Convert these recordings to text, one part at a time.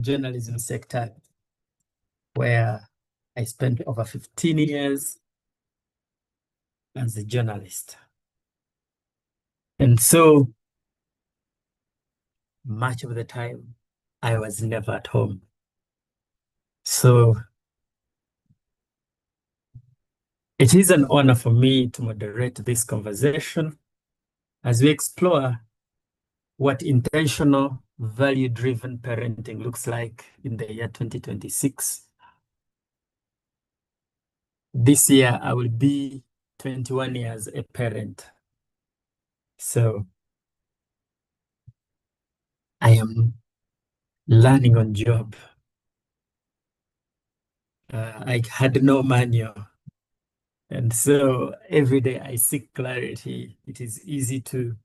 journalism sector, where I spent over 15 years as a journalist. And so much of the time, I was never at home. So it is an honor for me to moderate this conversation as we explore what intentional, value-driven parenting looks like in the year 2026. This year, I will be 21 years a parent. So I am learning on job. I had no manual. And so every day I seek clarity. It is easy to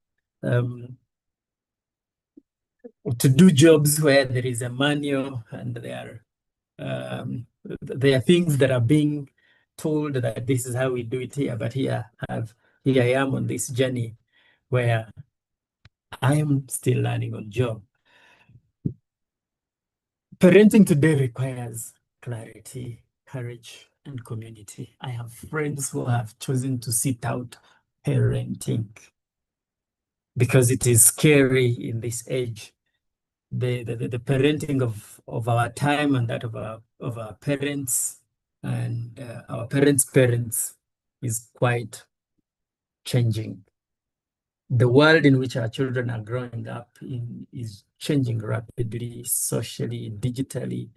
do jobs where there is a manual and there are things that are being told that this is how we do it here. But here I am on this journey where I am still learning on job. Parenting today requires clarity, courage, and community. I have friends who have chosen to sit out parenting because it is scary in this age. The parenting of our time and that of our parents and our parents' parents is quite changing. The world in which our children are growing up in is changing rapidly, socially, digitally,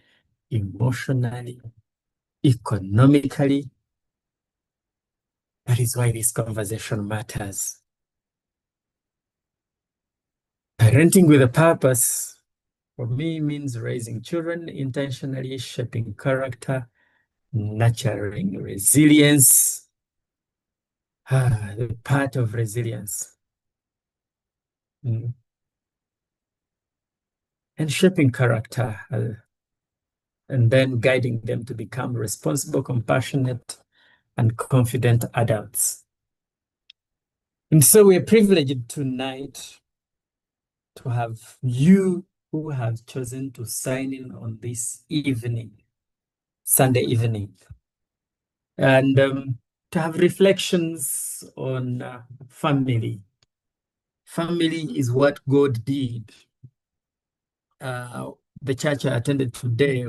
emotionally, economically. That is why this conversation matters. Parenting with a purpose, for me, means raising children intentionally, shaping character, nurturing resilience, the part of resilience, and shaping character, and then guiding them to become responsible, compassionate, and confident adults. And so we're privileged tonight to have you who have chosen to sign in on this evening, Sunday evening, and to have reflections on family. Family is what God did. The church I attended today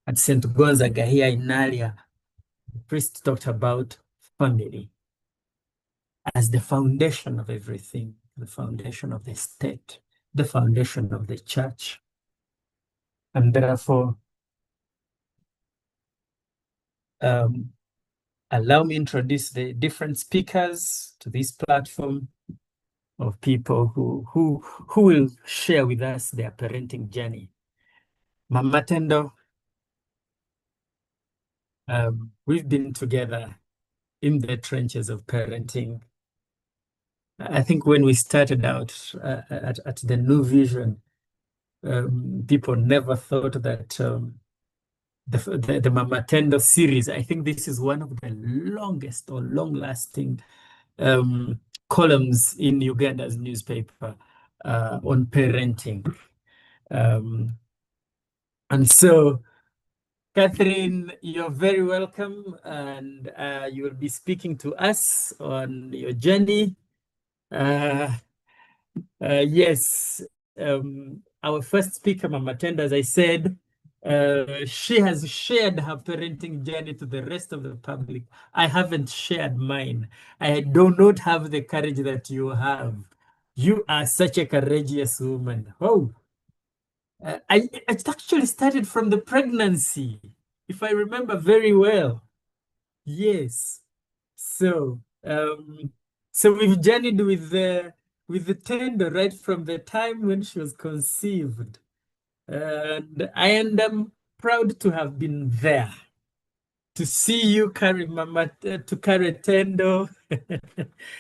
at St. Gonzaga here in Nalia, the priest talked about family as the foundation of everything, the foundation of the state, the foundation of the church. And therefore, allow me to introduce the different speakers to this platform of people who will share with us their parenting journey. Mama Tendo, we've been together in the trenches of parenting. I think when we started out at the New Vision, people never thought that the Mama Tendo series, I think this is one of the longest or long-lasting columns in Uganda's newspaper on parenting. And so, Catherine, you're very welcome, and you will be speaking to us on your journey. Yes, our first speaker, Mama Tendo, as I said, she has shared her parenting journey to the rest of the public. I haven't shared mine. I do not have the courage that you have. You are such a courageous woman. Oh, it actually started from the pregnancy, if I remember very well. Yes. So, we've journeyed with the Tendo right from the time when she was conceived, and I am proud to have been there to see you carry to carry Tendo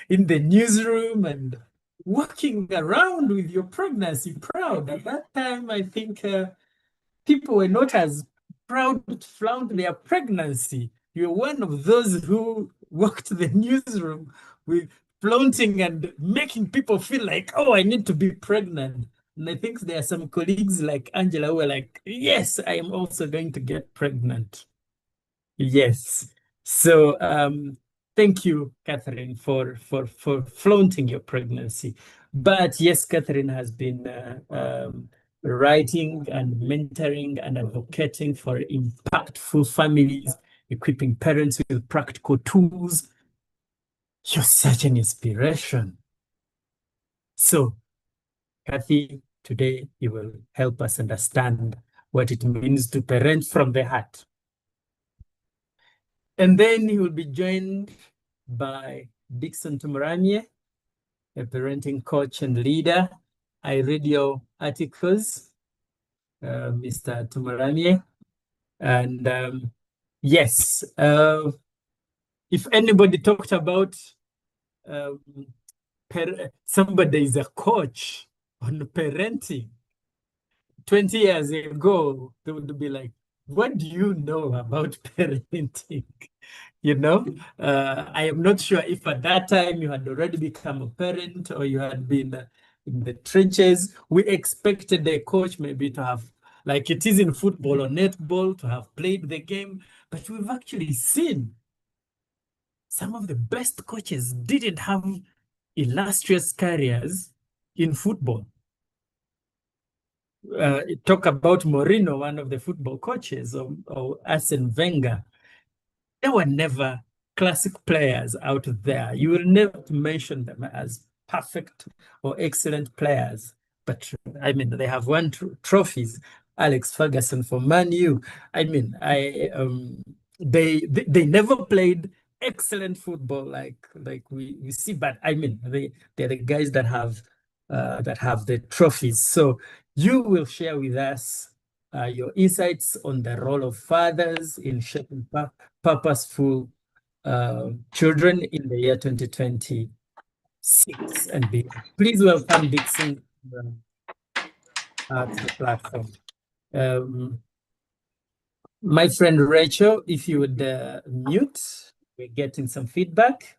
in the newsroom and walking around with your pregnancy proud. At that time, I think people were not as proud to flaunt their pregnancy. You're one of those who walked the newsroom with flaunting and making people feel like, oh, I need to be pregnant. And I think there are some colleagues like Angela who are like, yes, I am also going to get pregnant. Yes. So thank you, Catherine, for flaunting your pregnancy. But yes, Catherine has been writing and mentoring and advocating for impactful families, equipping parents with practical tools. You're such an inspiration. So, Kathy, today you will help us understand what it means to parent from the heart. And then he will be joined by Dixon Tumuramye, a parenting coach and leader. I read your articles, Mr. Tumuramye. And yes, if anybody talked about um, somebody is a coach on parenting 20 years ago, they would be like, what do you know about parenting? You know, I am not sure if at that time you had already become a parent or you had been in the trenches. We expected the coach maybe to have, like it is in football or netball, to have played the game, but we've actually seen some of the best coaches didn't have illustrious careers in football. Talk about Mourinho, one of the football coaches, or Arsene Wenger. They were never classic players out there. You will never mention them as perfect or excellent players. But I mean, they have won trophies. Alex Ferguson for Man U. I mean, they never played excellent football like we see, but I mean, they're the guys that have the trophies. So you will share with us your insights on the role of fathers in shaping purposeful children in the year 2026 and beyond. Please welcome Dixon to the platform. My friend Rachel, if you would mute, we're getting some feedback.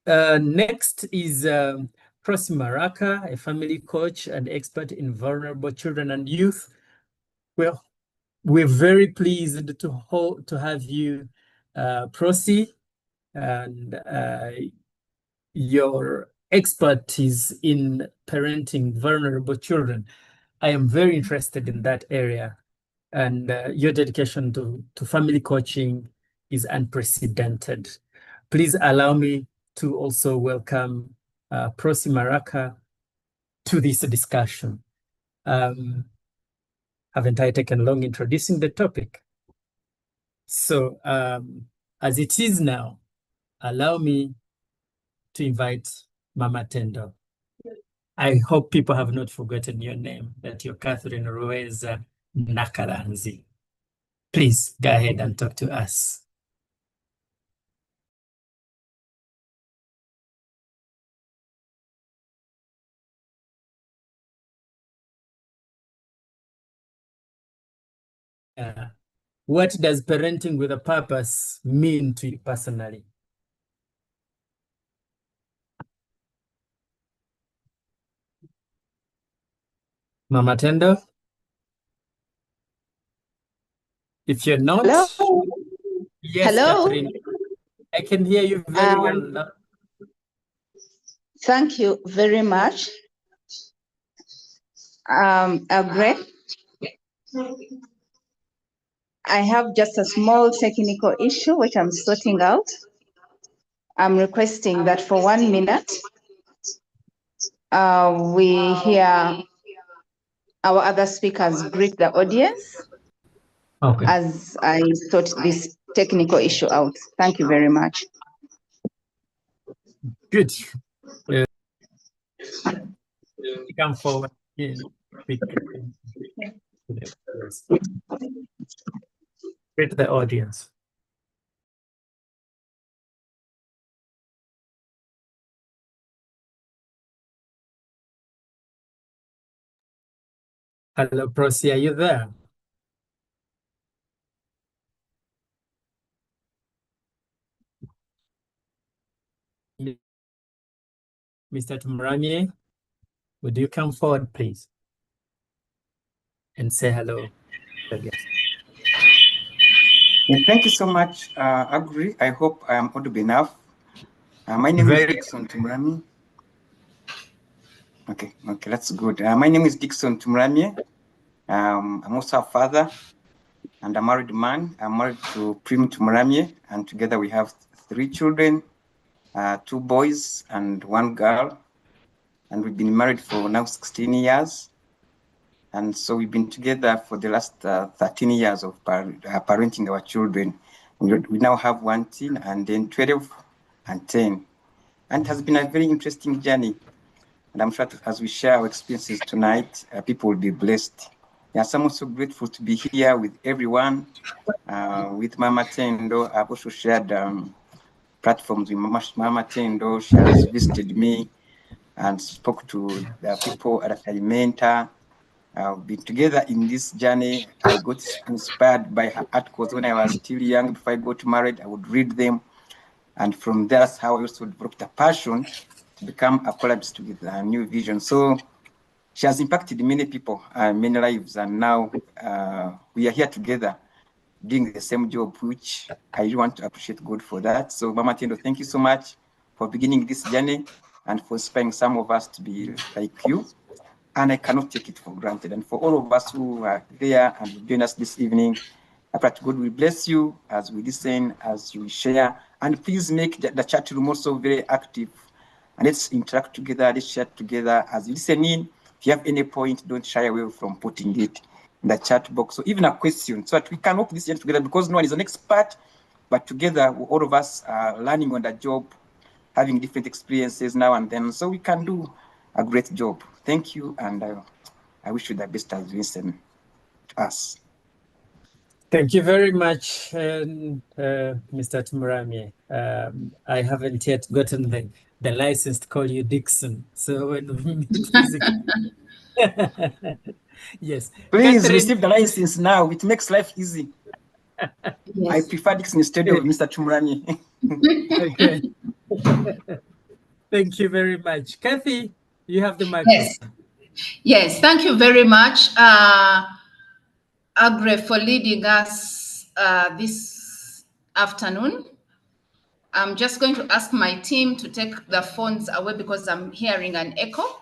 Next is Prosi Maraka, a family coach and expert in vulnerable children and youth. Well, we're very pleased to have you, Prosi, and your expertise in parenting vulnerable children. I am very interested in that area, and your dedication to family coaching is unprecedented. Please allow me to also welcome Prosi Maraka to this discussion. Haven't I taken long introducing the topic? So as it is now, allow me to invite Mama Tendo. I hope people have not forgotten your name, that you're Catherine Rueza Nakaranzi. Please go ahead and talk to us. What does parenting with a purpose mean to you personally? Mama Tendo? If you're not, Hello. yes, Hello. Catherine, I can hear you very well. Thank you very much. Greg, I have just a small technical issue which I'm sorting out. I'm requesting that for 1 minute, we hear our other speakers greet the audience as I sort this technical issue out. Thank you very much. Good. Come forward. Greet the audience. Hello, Prosi, are you there? Mr. Tumuramye, would you come forward, please, and say hello? Thank you so much, Agri. I hope I am audible enough. My name is Dickson Tumuramye. Okay, that's good. My name is Dickson Tumuramye. I'm also a father and a married man. I'm married to Prim Tumuramye, and together we have 3 children, 2 boys and 1 girl. And we've been married for now 16 years. And so we've been together for the last 13 years of parenting our children. We now have 1 teen and then 12 and 10. And it has been a very interesting journey. And I'm sure that as we share our experiences tonight, people will be blessed. Yes, I'm also grateful to be here with everyone. With Mama Tendo, I've also shared platforms with Mama Tendo. She has visited me and spoke to the people that I mentor. I've been together in this journey. I got inspired by her articles when I was still young. Before I got married, I would read them. And from there, that's how I also developed a passion to become a collaborator with a new vision. So she has impacted many people, many lives. And now we are here together doing the same job, which I really want to appreciate God for that. So Mama Tendo, thank you so much for beginning this journey and for inspiring some of us to be like you. And I cannot take it for granted. And for all of us who are there and join us this evening, I pray God will bless you as we listen, as you share. And please make the chat room also very active. And let's interact together, let's share together. As you listen in, if you have any point, don't shy away from putting it in the chat box. So even a question, so that we can work this journey together, because no one is an expert, but together, all of us are learning on the job, having different experiences now and then, so we can do a great job. Thank you, and I wish you the best as you listen to us. Thank you very much, Mr. Tumuramye. I haven't yet gotten the license to call you Dickson, so when we meet physically. Yes. Please Catherine, receive the license now. It makes life easy. Yes. I prefer Dickson instead of Mr. Tumuramye. Okay. Thank you very much. Kathy, you have the mic. Yes. Yes, thank you very much, Agre, for leading us this afternoon. I'm just going to ask my team to take the phones away because I'm hearing an echo.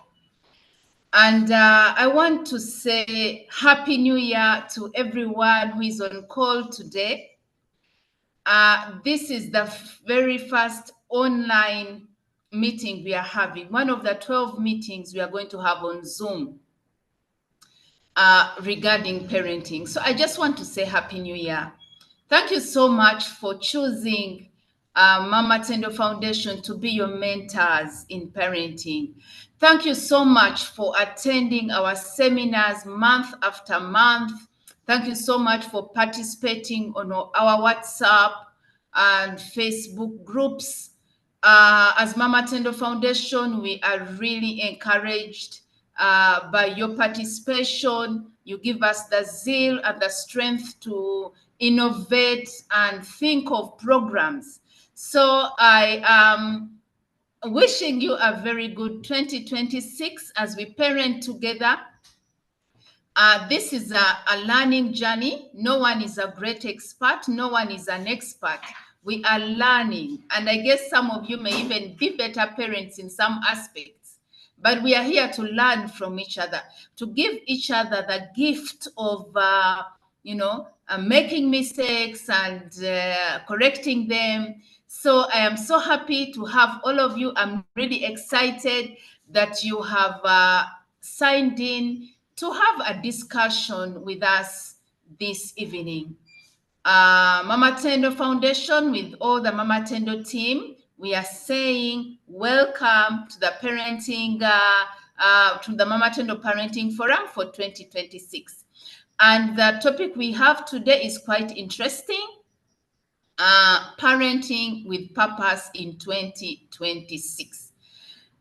And I want to say Happy New Year to everyone who is on call today. This is the very first online meeting we are having, one of the 12 meetings we are going to have on Zoom regarding parenting. So I just want to say Happy New Year. Thank you so much for choosing Mama Tendo Foundation to be your mentors in parenting. Thank you so much for attending our seminars month after month. Thank you so much for participating on our WhatsApp and Facebook groups. As Mama Tendo Foundation, we are really encouraged by your participation. You give us the zeal and the strength to innovate and think of programs. So I am wishing you a very good 2026 as we parent together. This is a learning journey. No one is a great expert. No one is an expert. We are learning. And I guess some of you may even be better parents in some aspects. But we are here to learn from each other, to give each other the gift of, making mistakes and correcting them. So I am so happy to have all of you. I'm really excited that you have signed in to have a discussion with us this evening. Mama Tendo Foundation, with all the Mama Tendo team, we are saying welcome to the parenting, to the Mama Tendo Parenting Forum for 2026. And the topic we have today is quite interesting. Parenting with Purpose in 2026.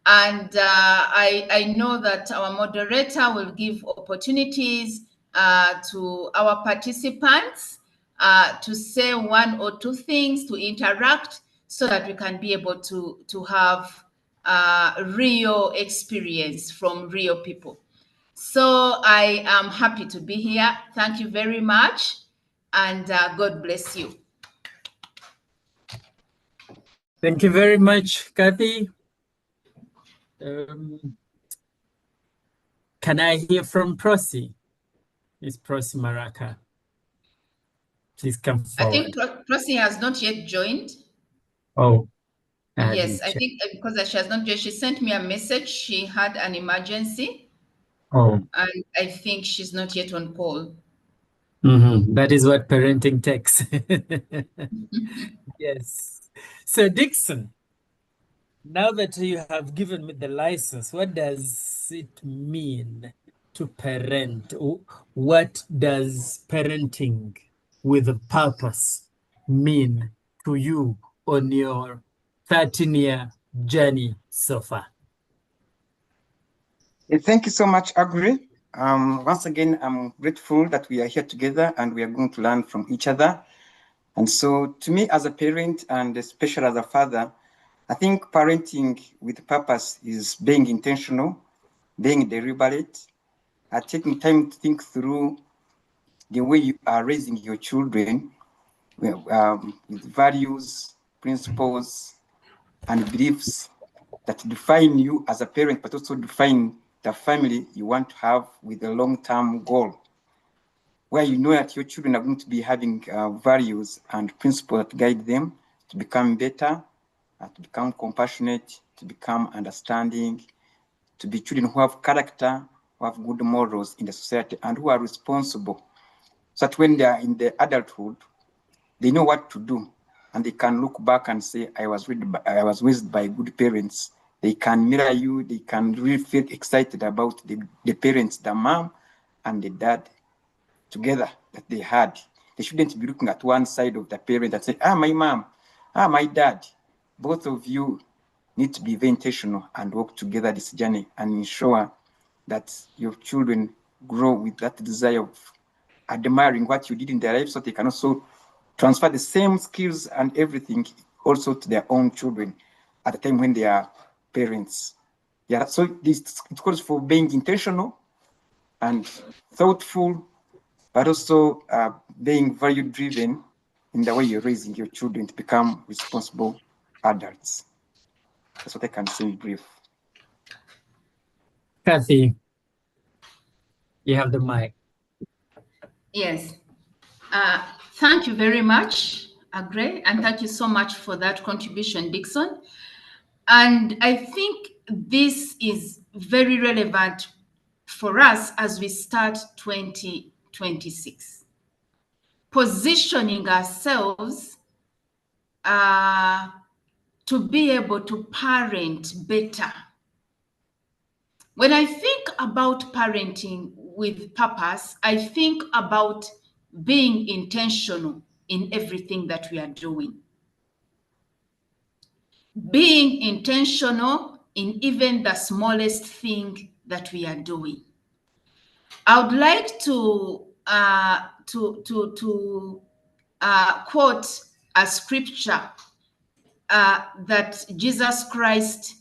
And I know that our moderator will give opportunities to our participants to say 1 or 2 things, to interact, so that we can be able to have real experience from real people. So I am happy to be here. Thank you very much, and God bless you. Thank you very much, Kathy. Can I hear from Prosi? Is Prosi Maraka? Please come forward. I think Prosi has not yet joined. Oh, yes, I think because she has not joined, she sent me a message. She had an emergency. Oh. And I think she's not yet on call. That is what parenting takes. Yes. So Dixon, now that you have given me the license, what does it mean to parent? What does parenting with a purpose mean to you on your 13-year journey so far? Thank you so much, Agri. Once again, I'm grateful that we are here together and we are going to learn from each other. And so to me as a parent and especially as a father, I think parenting with purpose is being intentional, being deliberate, taking time to think through the way you are raising your children with values, principles, and beliefs that define you as a parent, but also define the family you want to have with a long-term goal, where you know that your children are going to be having values and principles that guide them to become better, to become compassionate, to become understanding, to be children who have character, who have good morals in the society, and who are responsible, so that when they are in the adulthood, they know what to do, and they can look back and say, I was raised by good parents. They can mirror you. They can really feel excited about the parents, the mom and the dad together that they had. They shouldn't be looking at one side of the parent and say, my mom, my dad. Both of you need to be very intentional and work together this journey and ensure that your children grow with that desire of admiring what you did in their life, so they can also transfer the same skills and everything also to their own children at the time when they are parents. Yeah, so it calls for being intentional and thoughtful, but also being value driven in the way you're raising your children to become responsible adults. That's what I can say in brief. Kathy, you have the mic. Yes. Thank you very much, Agre, and thank you so much for that contribution, Dixon. And I think this is very relevant for us as we start 2026. Positioning ourselves to be able to parent better. When I think about parenting with purpose, I think about being intentional in everything that we are doing. Being intentional in even the smallest thing that we are doing. I would like to quote a scripture that Jesus Christ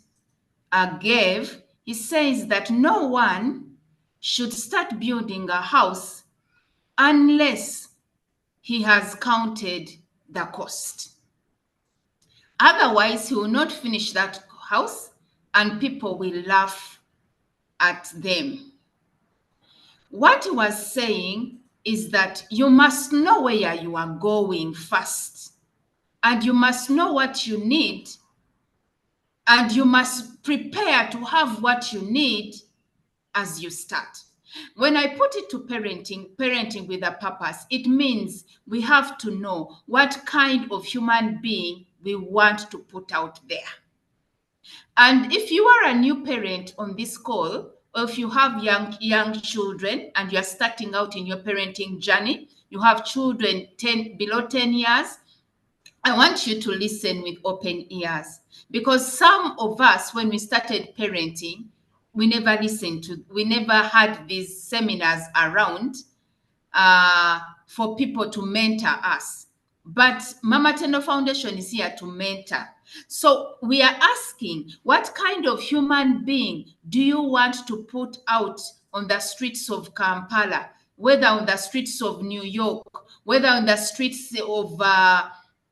gave. He says that no one should start building a house unless he has counted the cost. Otherwise, he will not finish that house and people will laugh at them. What he was saying is that you must know where you are going first, and you must know what you need, and you must prepare to have what you need as you start. When I put it to parenting with a purpose, it means we have to know what kind of human being we want to put out there. And if you are a new parent on this call, or if you have young children and you're starting out in your parenting journey, you have children below 10 years, I want you to listen with open ears, because some of us, when we started parenting, we never had these seminars around for people to mentor us. But Mama Tendo Foundation is here to mentor. So we are asking, what kind of human being do you want to put out on the streets of Kampala, whether on the streets of New York, whether on the streets of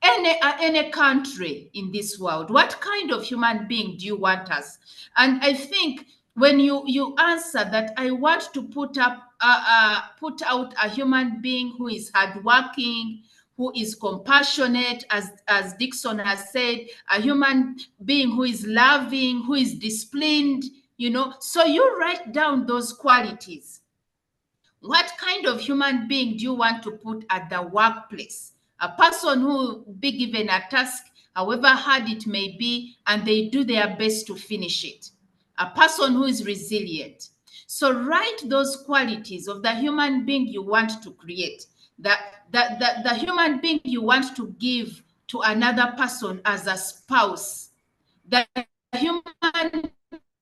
any country in this world? What kind of human being do you want us? And I think when you answer that, I want to put out a human being who is hardworking, who is compassionate, as Dixon has said, a human being who is loving, who is disciplined, you know. So you write down those qualities. What kind of human being do you want to put at the workplace? A person who will be given a task, however hard it may be, and they do their best to finish it. A person who is resilient. So write those qualities of the human being you want to create, the human being you want to give to another person as a spouse, the human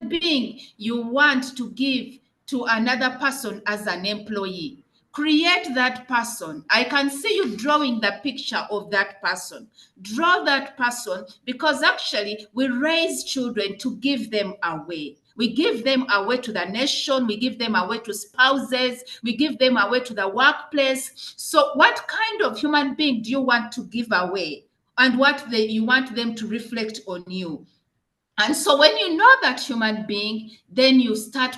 being you want to give to another person as an employee. Create that person. I can see you drawing the picture of that person. Draw that person, because actually we raise children to give them away. We give them away to the nation. We give them away to spouses. We give them away to the workplace. So what kind of human being do you want to give away? And you want them to reflect on you? And so when you know that human being, then you start,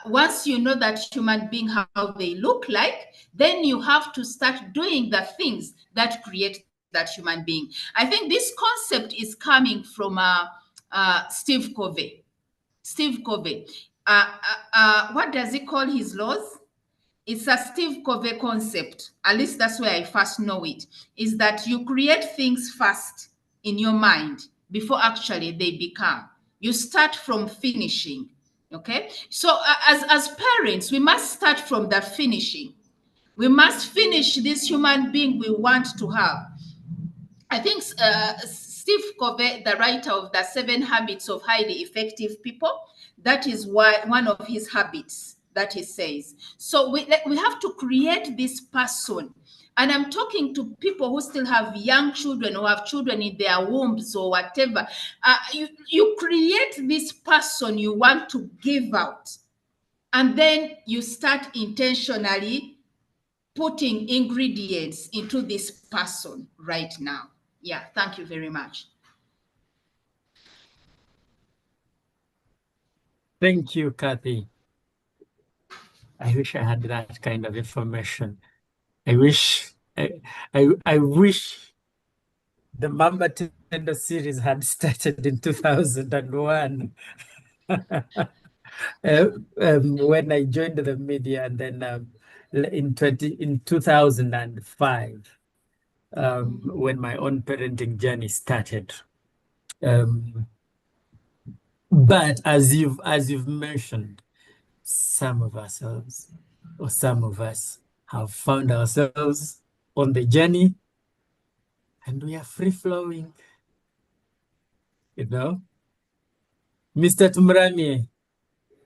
once you know that human being, how they look like, then you have to start doing the things that create that human being. I think this concept is coming from Steve Covey. Steve Covey. What does he call his laws? It's a Steve Covey concept. At least that's where I first know it, is that you create things first in your mind before actually they become. You start from finishing. Okay. So as parents, we must start from the finishing. We must finish this human being we want to have. I think Steve Covey, the writer of the 7 Habits of Highly Effective People, that is one of his habits that he says. So we have to create this person. And I'm talking to people who still have young children or have children in their wombs or whatever. You create this person you want to give out. And then you start intentionally putting ingredients into this person right now. Yeah, thank you very much. Thank you, Kathy. I wish I had that kind of information. I wish the Mamba Tendo series had started in 2001 when I joined the media, and then in 2005 when my own parenting journey started. But as you've mentioned, some of ourselves or some of us have found ourselves on the journey and we are free flowing, you know. Mr. Tumrani,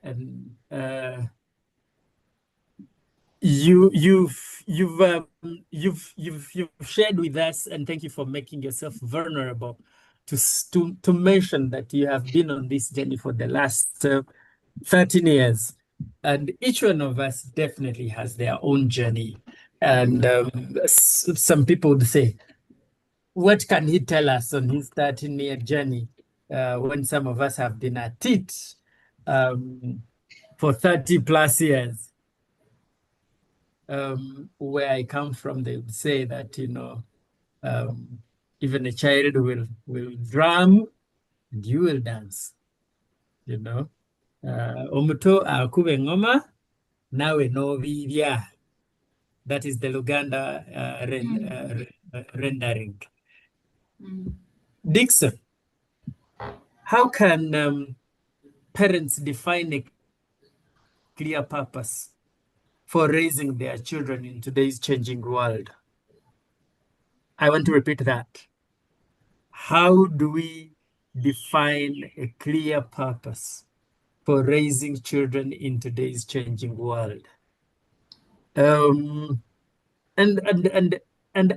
and you've shared with us, and thank you for making yourself vulnerable to mention that you have been on this journey for the last 13 years, and each one of us definitely has their own journey. And some people would say, what can he tell us on his 13-year journey when some of us have been at it for 30 plus years? Where I come from, they would say that, you know, even a child will drum and you will dance, you know. Omuto akube ngoma nawe no vivya. That is the Luganda rendering. Dixon, how can parents define a clear purpose for raising their children in today's changing world? I want to repeat that. How do we define a clear purpose for raising children in today's changing world? And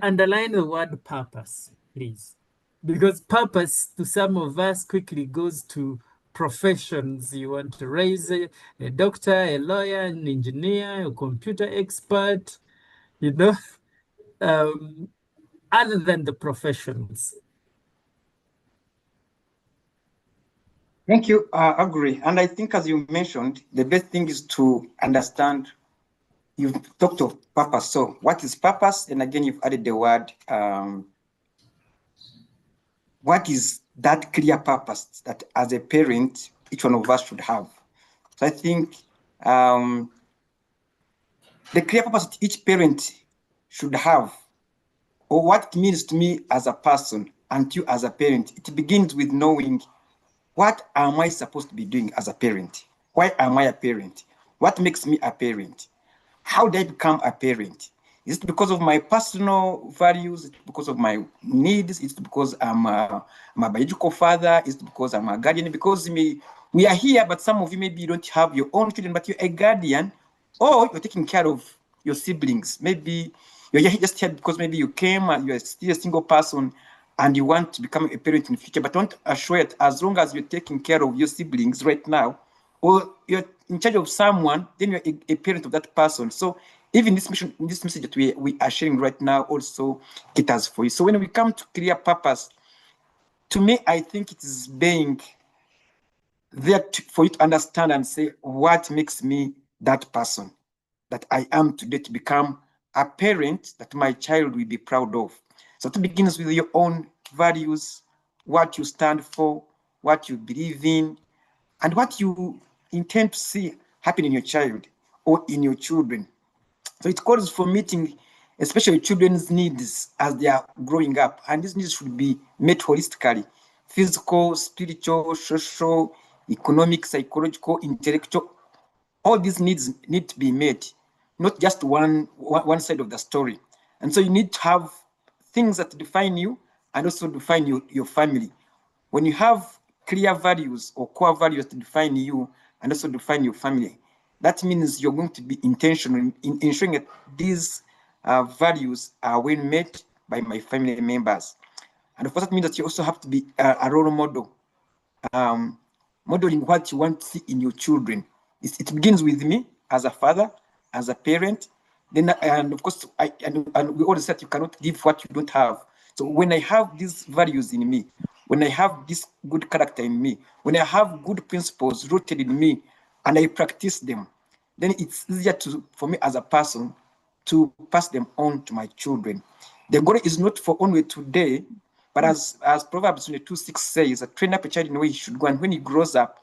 underline the word purpose, please. Because purpose to some of us quickly goes to professions. You want to raise a doctor, a lawyer, an engineer, a computer expert, you know, other than the professions. Thank you. I agree. And I think, as you mentioned, the best thing is to understand. You've talked of purpose. So what is purpose? And again, you've added the word, what is that clear purpose that as a parent, each one of us should have? So I think the clear purpose that each parent should have, or what it means to me as a person and you as a parent, it begins with knowing, what am I supposed to be doing as a parent? Why am I a parent? What makes me a parent? How did I become a parent? Is it because of my personal values? Is it because of my needs? Is it because I'm a biological father? Is it because I'm a guardian? Because we are here, but some of you maybe you don't have your own children, but you're a guardian, or you're taking care of your siblings. Maybe you're just here because maybe you came and you're still a single person and you want to become a parent in the future, but I want to assure you, as long as you're taking care of your siblings right now, or you're in charge of someone, then you're a parent of that person. So even this message that we are sharing right now also caters for you. So when we come to clear purpose, to me, I think it is being there for you to understand and say, what makes me that person that I am today, to become a parent that my child will be proud of. So it begins with your own values, what you stand for, what you believe in, and what you intend to see happen in your child or in your children. So it calls for meeting especially children's needs as they are growing up. And these needs should be met holistically: physical, spiritual, social, economic, psychological, intellectual. All these needs need to be met, not just one side of the story. And so you need to have things that define you and also define your family. When you have clear values or core values to define you and also define your family, that means you're going to be intentional in ensuring that these values are well met by my family members. And of course, that means that you also have to be a role model, modeling what you want to see in your children. It begins with me as a father, as a parent. Then, and of course, and we always said you cannot give what you don't have. So when I have these values in me, when I have this good character in me, when I have good principles rooted in me, and I practice them, then it's easier for me as a person to pass them on to my children. The goal is not for only today, but as Proverbs 22:6 says, train up a child in the way he should go, and when he grows up,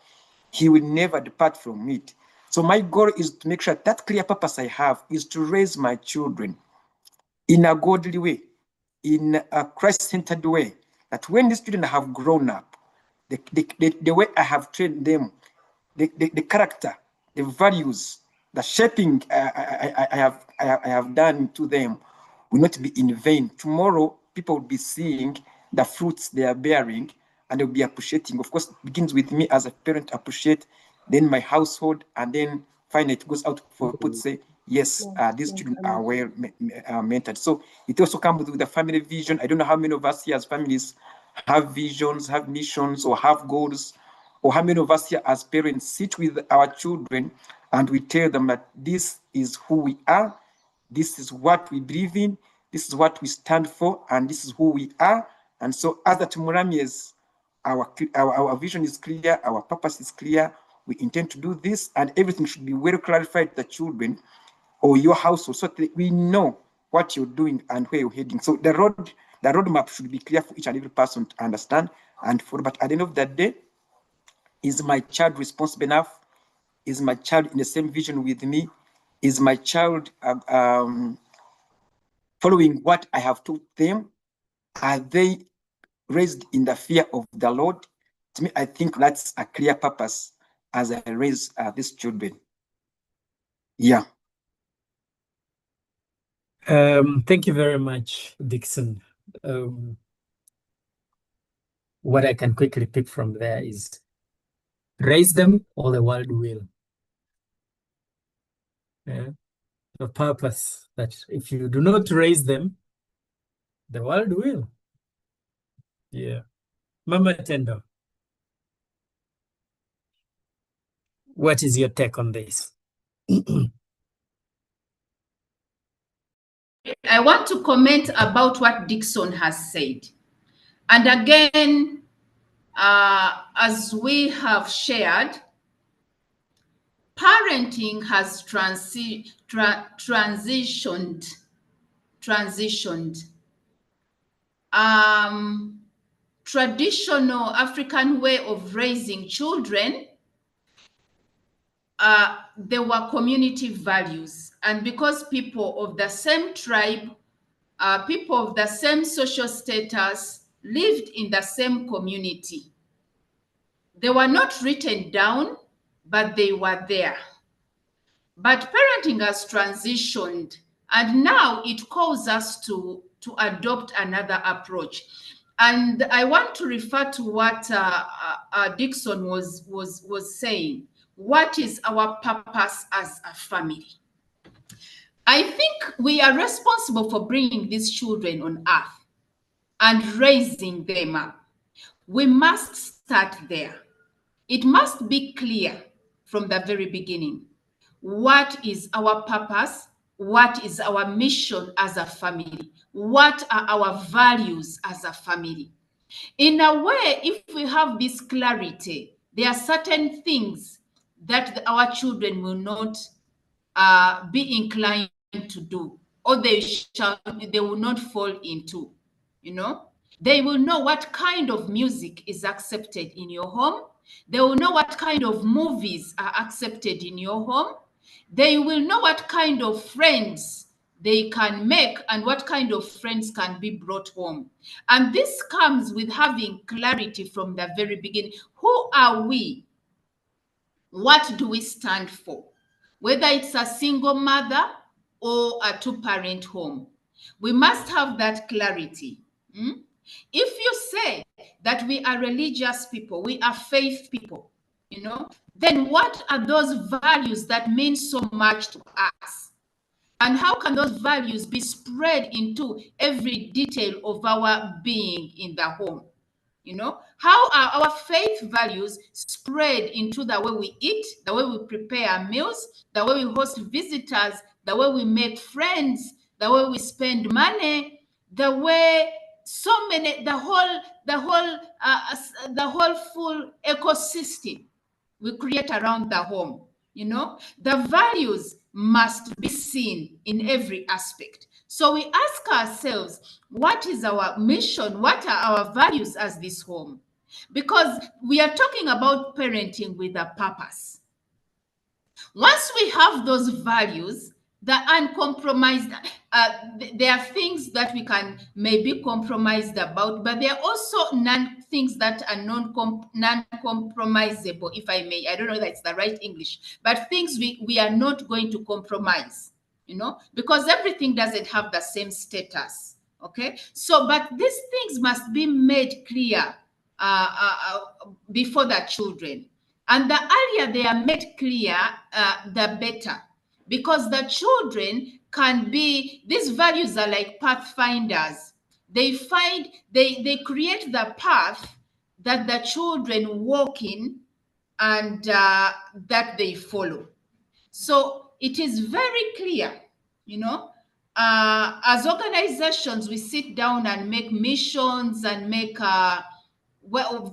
he will never depart from it. So my goal is to make sure that clear purpose I have is to raise my children in a godly way, in a Christ-centered way, that when these children have grown up, the way I have trained them, the character, the values, the shaping I have done to them will not be in vain. Tomorrow, people will be seeing the fruits they are bearing and they'll be appreciating. Of course, it begins with me as a parent, appreciate, then my household, and then finally it goes out for people to say, yes, these children are well mentored. So it also comes with the family vision. I don't know how many of us here as families have visions, have missions, or have goals, or how many of us here as parents sit with our children and we tell them that this is who we are, this is what we believe in, this is what we stand for, and this is who we are. And so as the Timuramies, our vision is clear, our purpose is clear, we intend to do this, and everything should be well clarified to the children or your household so that we know what you're doing and where you're heading. So the roadmap should be clear for each and every person to understand and follow. But at the end of the day, is my child responsible enough? Is my child in the same vision with me? Is my child following what I have taught them? Are they raised in the fear of the Lord? To me, I think that's a clear purpose as I raise these children. Yeah. Thank you very much, Dixon. What I can quickly pick from there is raise them or the world will. The purpose that if you do not raise them, the world will. Yeah. Mama Tendo, what is your take on this? I want to comment about what Dixon has said. And again, as we have shared, parenting has transitioned. Traditional African way of raising children, there were community values. And because people of the same tribe, people of the same social status lived in the same community, they were not written down, but they were there. But parenting has transitioned, and now it calls us to adopt another approach. And I want to refer to what Dixon was saying. What is our purpose as a family? I think we are responsible for bringing these children on earth and raising them up. We must start there. It must be clear from the very beginning. What is our purpose? What is our mission as a family? What are our values as a family? In a way, if we have this clarity, there are certain things that our children will not be inclined to do, or they will not fall into. They will know what kind of music is accepted in your home. They will know what kind of movies are accepted in your home. They will know what kind of friends they can make and what kind of friends can be brought home. And this comes with having clarity from the very beginning. Who are we? What do we stand for? Whether it's a single mother or a two-parent home, we must have that clarity. If you say that we are religious people, we are faith people, then what are those values that mean so much to us? And how can those values be spread into every detail of our being in the home? How are our faith values spread into the way we eat, the way we prepare meals, the way we host visitors, the way we make friends, the way we spend money, the way so many, the whole full ecosystem we create around the home. The values must be seen in every aspect. So we ask ourselves, what is our mission? What are our values as this home? Because we are talking about parenting with a purpose. Once we have those values, the uncompromised, there are things that we can maybe compromised about, but there are also things that are non-compromisable, if I may. I don't know if that's the right English, but things we are not going to compromise, because everything doesn't have the same status. Okay, so but these things must be made clear before the children. And the earlier they are made clear, the better. Because the children can be, these values are like pathfinders. They create the path that the children walk in and that they follow. So it is very clear, as organizations, we sit down and make missions and make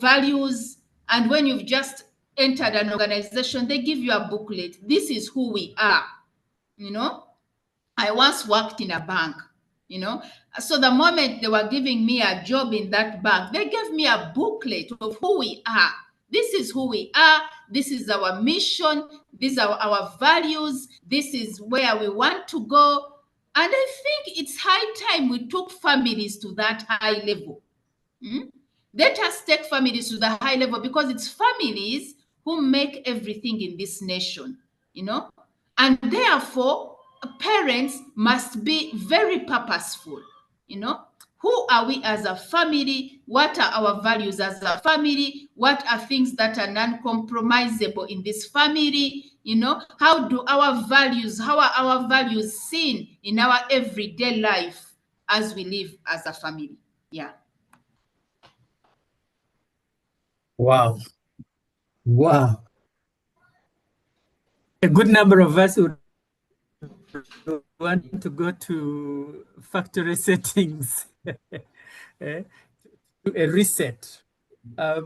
values. And when you've just entered an organization, they give you a booklet. This is who we are. I once worked in a bank, so the moment they were giving me a job in that bank, they gave me a booklet of who we are. This is who we are. This is our mission. These are our values. This is where we want to go. And I think it's high time we took families to that high level. Let us take families to the high level, because it's families who make everything in this nation, and therefore parents must be very purposeful. Who are we as a family? What are our values as a family? What are things that are non-compromisable in this family? How are our values seen in our everyday life as we live as a family? Yeah. Wow. Wow. A good number of us would want to go to factory settings, a reset. I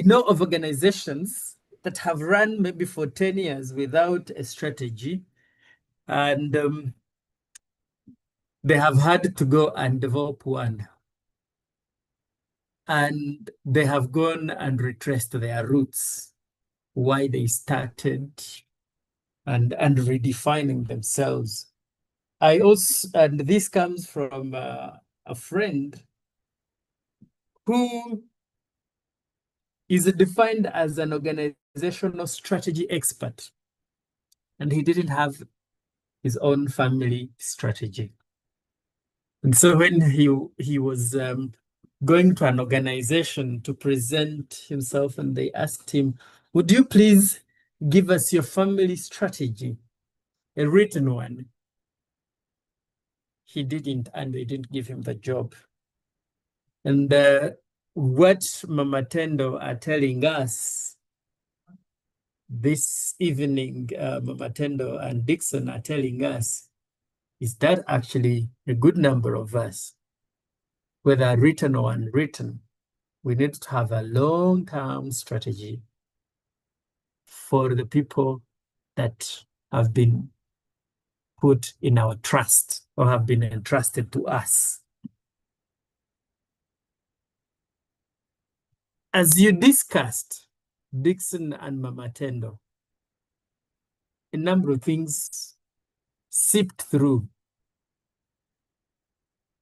know of organizations that have run maybe for 10 years without a strategy, and they have had to go and develop one. And they have gone and retraced their roots, why they started, and redefining themselves. And this comes from a friend who is defined as an organizational strategy expert, and he didn't have his own family strategy. And so when he was going to an organization to present himself, and they asked him, would you please give us your family strategy, a written one? He didn't, and they didn't give him the job. And what Mama Tendo are telling us this evening, Mama Tendo and Dixon are telling us, is that actually a good number of us, whether written or unwritten, we need to have a long-term strategy for the people that have been put in our trust or have been entrusted to us. As you discussed, Dixon and Mama Tendo, a number of things seeped through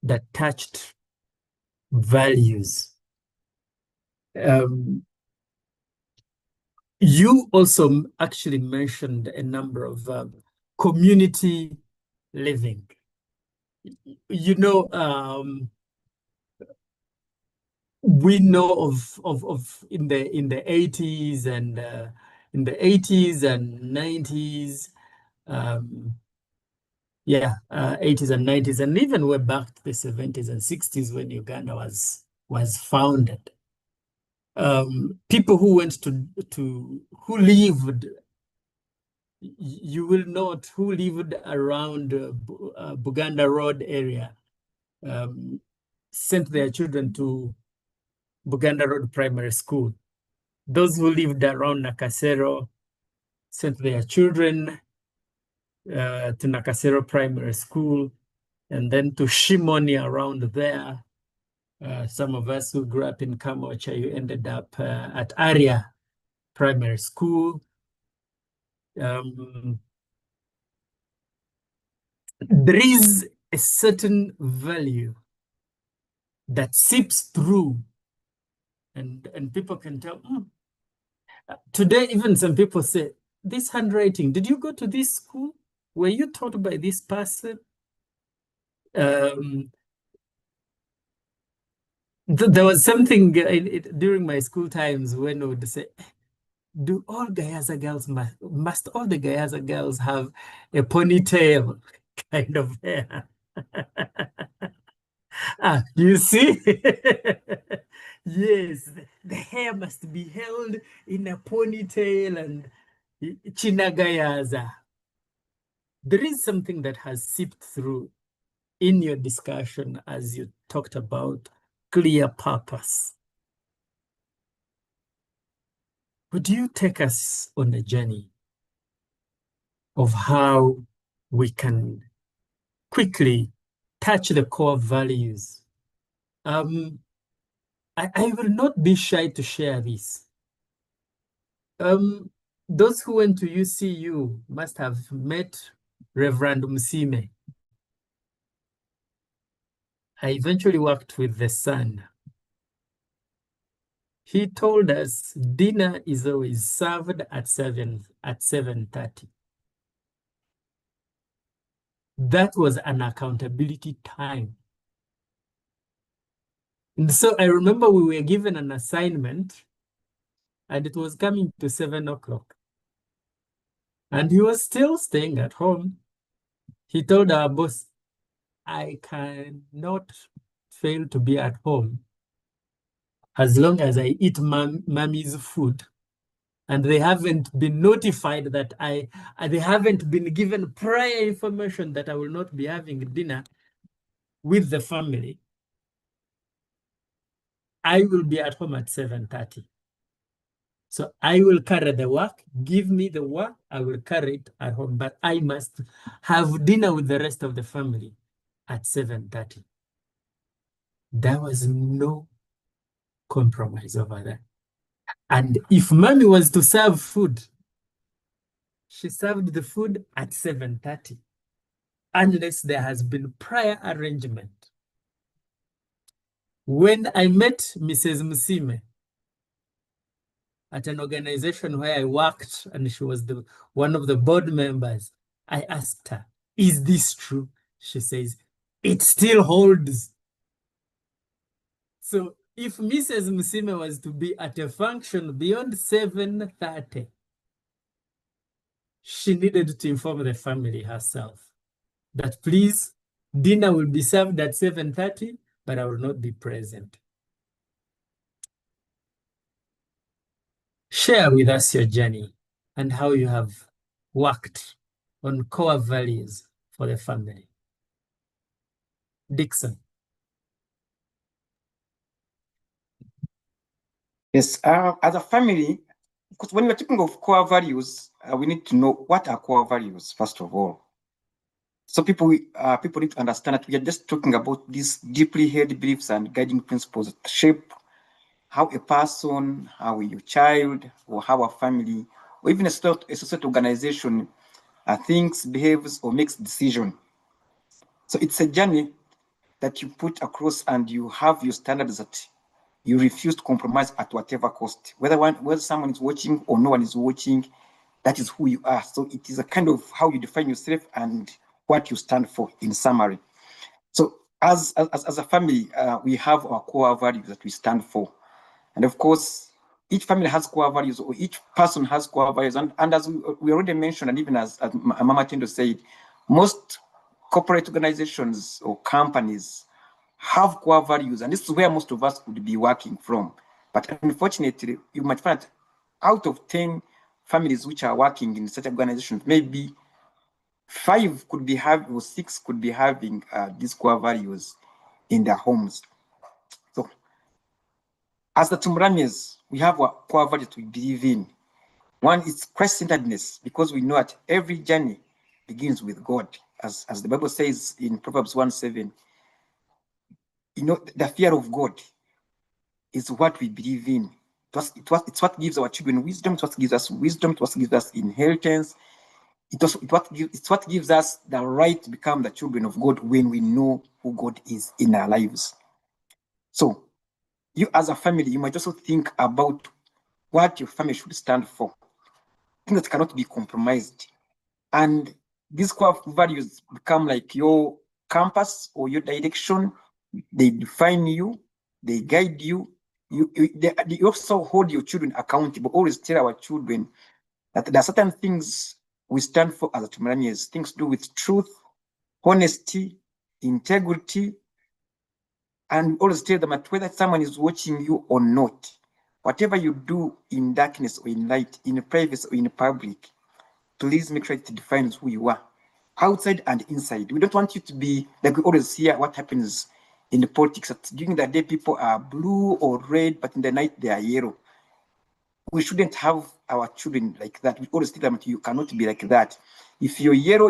that touched values. You also actually mentioned a number of community living. You know, we know of in the 80s and in the 80s and 90s, 80s and 90s, and even way back to the 70s and 60s when Uganda was founded. People who went who lived, you will note, who lived around Buganda Road area, sent their children to Buganda Road Primary School. Those who lived around Nakasero sent their children to Nakasero Primary School, and then to Shimoni around there. Some of us who grew up in Kamocha, you ended up at Aria Primary School. There is a certain value that seeps through, and people can tell. Today, even some people say, this handwriting, did you go to this school? Were you taught by this person? There was something during my school times when I would say, do all Gayaza girls, must all the Gayaza girls have a ponytail kind of hair? You see? Yes, the hair must be held in a ponytail and chinagayaza. There is something that has seeped through in your discussion as you talked about clear purpose. Would you take us on a journey of how we can quickly touch the core values? I will not be shy to share this. Those who went to UCU must have met Reverend Musime. I eventually worked with the son. He told us dinner is always served at 7:30. That was an accountability time. And so I remember we were given an assignment and it was coming to 7 o'clock. And he was still staying at home. He told our boss, I cannot fail to be at home. as long as I eat mommy's food. And they haven't been notified that they haven't been given prior information that I will not be having dinner with the family. I will be at home at 7:30. So I will carry the work, give me the work, I will carry it at home, but I must have dinner with the rest of the family at 7:30. There was no compromise over that. And if mommy was to serve food, she served the food at 7:30, unless there has been prior arrangement. When I met Mrs. Musime at an organization where I worked, and she was one of the board members, I asked her, is this true? She says, it still holds. So if Mrs. Musime was to be at a function beyond 7:30, she needed to inform the family herself that, please, dinner will be served at 7:30, but I will not be present. Share with us your journey and how you have worked on core values for the family. Dixon. Yes, as a family, because when we're talking of core values, we need to know what are core values, first of all. So people need to understand that we are just talking about these deeply held beliefs and guiding principles that shape how a person, how your child, or how a family, or even a society organization thinks, behaves, or makes decisions. So it's a journey that you put across, and you have your standards that you refuse to compromise at whatever cost. Whether someone is watching or no one is watching, that is who you are. So it is a kind of how you define yourself and what you stand for, in summary. So as a family, we have our core values that we stand for. And of course, each family has core values, or each person has core values. And as we already mentioned, and even as Mama Tendo said, most corporate organizations or companies have core values, and this is where most of us could be working from. But unfortunately, you might find out of 10 families which are working in such organizations, maybe 5 could be having, or 6 could be having these core values in their homes. So, as the Tumuramies, we have our core values we believe in. One is Christ-centeredness, because we know that every journey begins with God. As the Bible says in Proverbs 1:7, you know, the fear of God is what we believe in. It's what gives our children wisdom. It's what gives us wisdom. It's what gives us inheritance. It's what gives us the right to become the children of God when we know who God is in our lives. So, you as a family, you might also think about what your family should stand for. Things that cannot be compromised. And these core values become like your compass or your direction. They define you, they guide you. They also hold your children accountable. Always tell our children that there are certain things we stand for as Tumuranians, things to do with truth, honesty, integrity, and always tell them that whether someone is watching you or not, whatever you do in darkness or in light, in privacy or in public, please make sure it defines who you are, outside and inside. We don't want you to be like we always hear what happens in the politics. That during the day, people are blue or red, but in the night, they are yellow. We shouldn't have our children like that. We always tell them, you cannot be like that. If you're yellow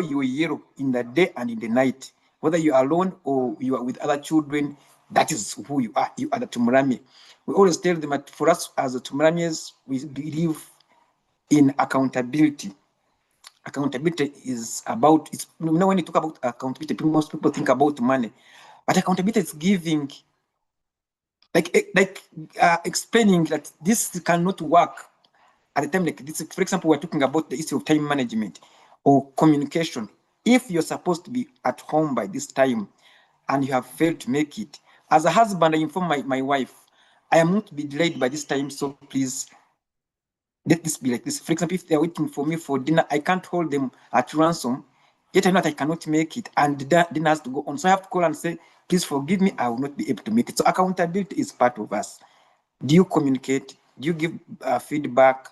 in the day and in the night. Whether you're alone or you are with other children, that is who you are. You are the Tumurami. We always tell them that for us as the Tumuramis, we believe in accountability. Accountability is about, you know, when you talk about accountability, most people think about money. But accountability is giving, explaining that this cannot work at a time like this. For example, we're talking about the issue of time management or communication. If you're supposed to be at home by this time and you have failed to make it, as a husband, I inform my wife, I am not to be delayed by this time, so please let this be like this. For example, if they're waiting for me for dinner, I can't hold them at ransom, yet I know that I cannot make it, and dinner has to go on. So I have to call and say, please forgive me, I will not be able to make it. So accountability is part of us. Do you communicate? Do you give feedback?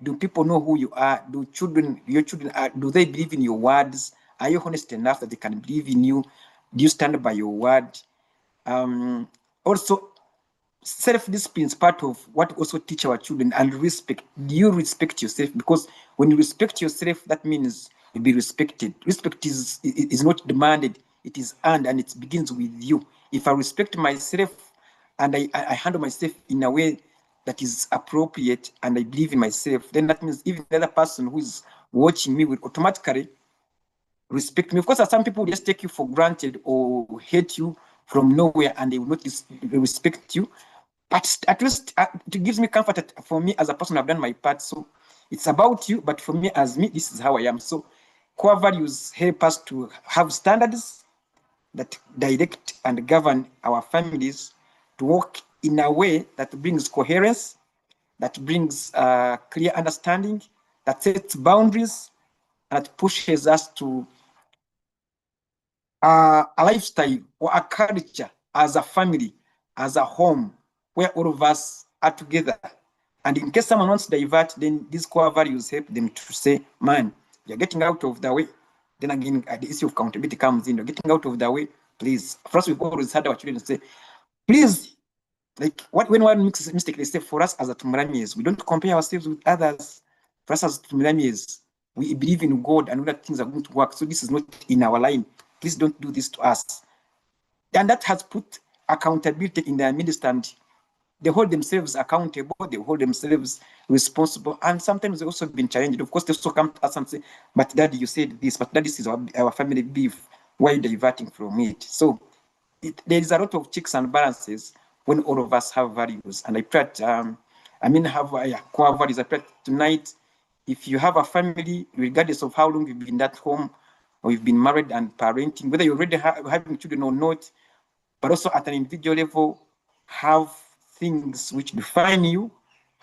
Do people know who you are? Do your children, do they believe in your words? Are you honest enough that they can believe in you? Do you stand by your word? Also, self-discipline is part of what we also teach our children, and respect. Do you respect yourself? Because when you respect yourself, that means you'll be respected. Respect is not demanded, it is earned, and it begins with you. If I respect myself and I handle myself in a way that is appropriate and I believe in myself, then that means even the other person who is watching me will automatically respect me. Of course, some people just take you for granted or hate you from nowhere and they will not respect you. But at least it gives me comfort that for me as a person, I've done my part. So it's about you, but for me as me, this is how I am. So core values help us to have standards that direct and govern our families to work in a way that brings coherence, that brings clear understanding, that sets boundaries, that pushes us to a lifestyle or a culture as a family, as a home, where all of us are together. And in case someone wants to divert, then these core values help them to say, man, you're getting out of the way. Then again, the issue of accountability comes in. You're getting out of the way, please. First, we've always had our children say, please, like when one makes a mistake, they say, for us as a Tumuramis, we don't compare ourselves with others. For us as Tumuramis, we believe in God and that things are going to work. So this is not in our line. Please don't do this to us. And that has put accountability in their midst, and they hold themselves accountable, they hold themselves responsible, and sometimes they also been challenged. Of course, they also come to us and say, but Daddy, you said this, but Daddy, this is our family beef. Why are you diverting from it? So there is a lot of checks and balances when all of us have values. And I pray, have core values. I pray tonight, if you have a family, regardless of how long you've been at home, or you've been married and parenting, whether you're already having children or not, but also at an individual level, have things which define you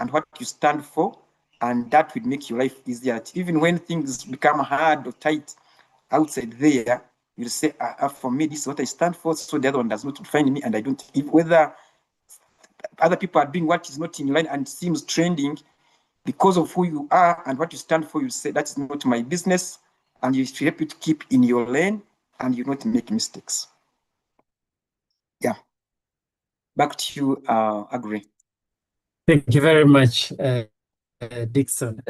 and what you stand for, and that will make your life easier. Even when things become hard or tight outside there, you'll say, for me, this is what I stand for, so the other one does not define me, and I don't, whether other people are doing what is not in line and seems trending, because of who you are and what you stand for, you say, that's not my business, and you help you to keep in your lane and you not make mistakes. Yeah. Back to you, Agri. Thank you very much, Dixon.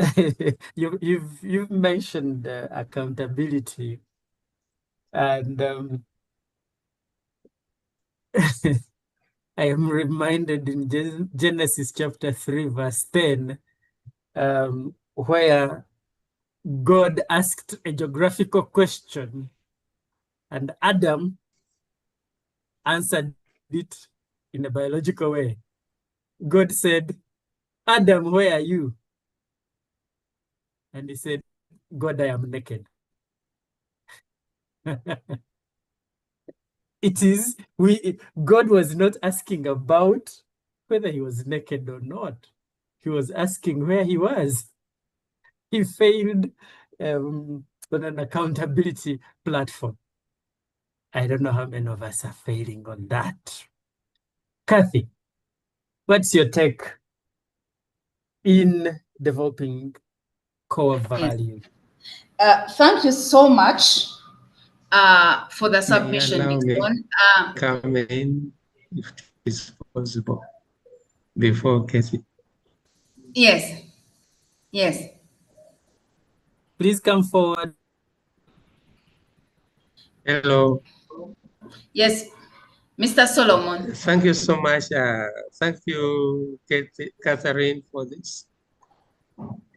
You've mentioned accountability, and I am reminded in Genesis chapter 3, verse 10, where God asked a geographical question, and Adam answered it in a biological way. God said, Adam, where are you? And he said, God, I am naked. God was not asking about whether he was naked or not. He was asking where he was. He failed on an accountability platform. I don't know how many of us are failing on that. Kathy, what's your take in developing core value? Thank you so much for the submission, Dixon. Come in, if it is possible, before Kathy. Yes. Yes. Please come forward. Hello. Yes, Mr. Solomon. Thank you so much. Thank you, Catherine, for this.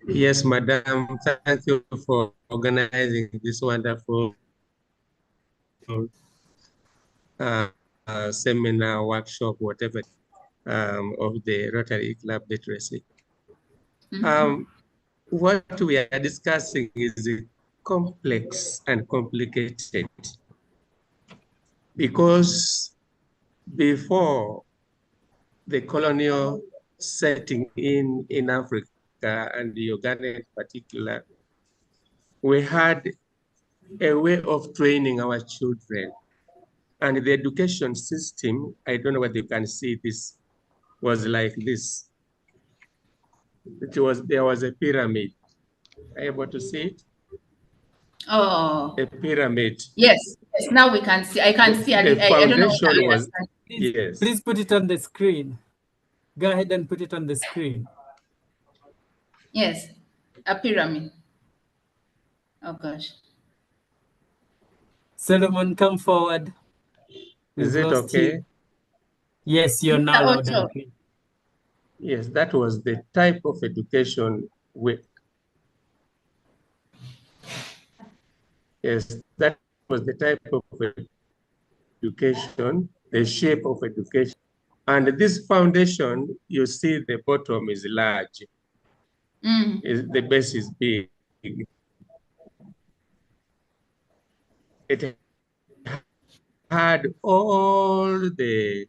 Yes, Madam, thank you for organizing this wonderful seminar, workshop, whatever, of the Rotary Club Literacy. What we are discussing is complex and complicated, because before the colonial setting in Africa and Uganda in particular, we had a way of training our children. And the education system, I don't know whether you can see this was like this. There was a pyramid. Are you able to see it? Oh, a pyramid. yes. Yes, now we can see. I can see. The I don't know what foundation I was, understand. yes. Please put it on the screen. Go ahead and put it on the screen. Yes, a pyramid. Oh gosh. Solomon, come forward. Is We've it lost okay? you. Yes, you're Mr. now loud Ocho. and clear. Yes, that was the type of education yes, that was the type of education, the shape of education. And this foundation, you see the bottom is large. The base is big. It had all the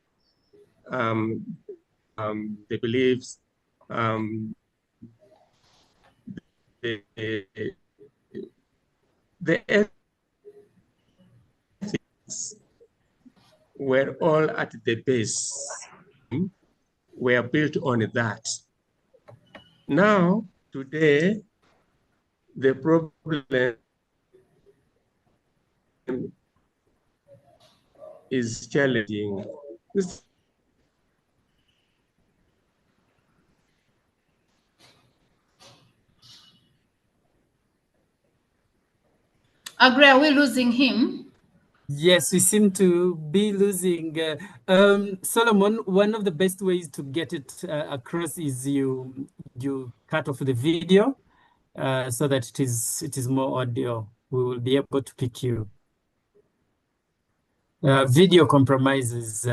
beliefs, the, the ethics were all at the base, were built on that. Now, today, the problem is challenging. Agree, are we losing him? Yes, we seem to be losing. Solomon, one of the best ways to get it across is you cut off the video so that it is more audio. We will be able to pick you. Video compromises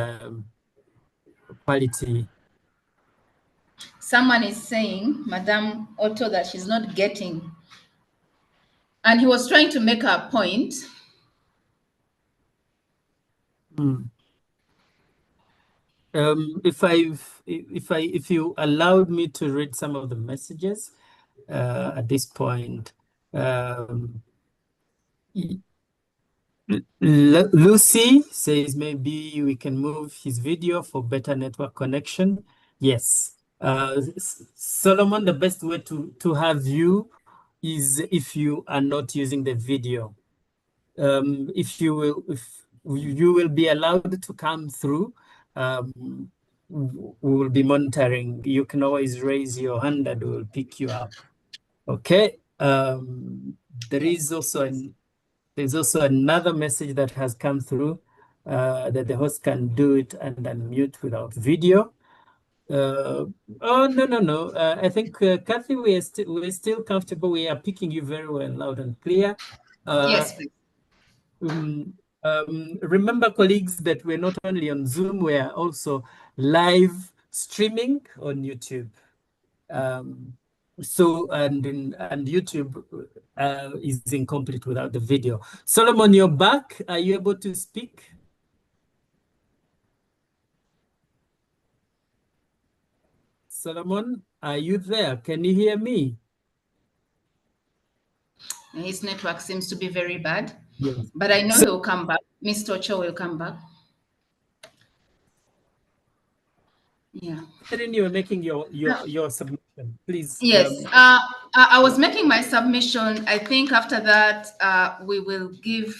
quality. Someone is saying, Madame Otto, that she's not getting. And he was trying to make a point. If you allowed me to read some of the messages at this point, Lucy says maybe we can move his video for better network connection. Yes. Solomon, the best way to have you is if you are not using the video. If you will be allowed to come through, we will be monitoring. You can always raise your hand and we'll pick you up. Okay. There's also another message that has come through that the host can do it and unmute without video. Oh, no. I think, Kathy, we're still comfortable. We are picking you very well, loud and clear. Yes, please. Remember, colleagues, that we're not only on Zoom, we are also live streaming on YouTube. And YouTube is incomplete without the video. Solomon, you're back. Are you able to speak? Solomon, are you there? Can you hear me? His network seems to be very bad. Yes. But I know he'll come back. Mr. Ocho will come back. Yeah. You were making your submission, please. Yes, I was making my submission. I think after that, we will give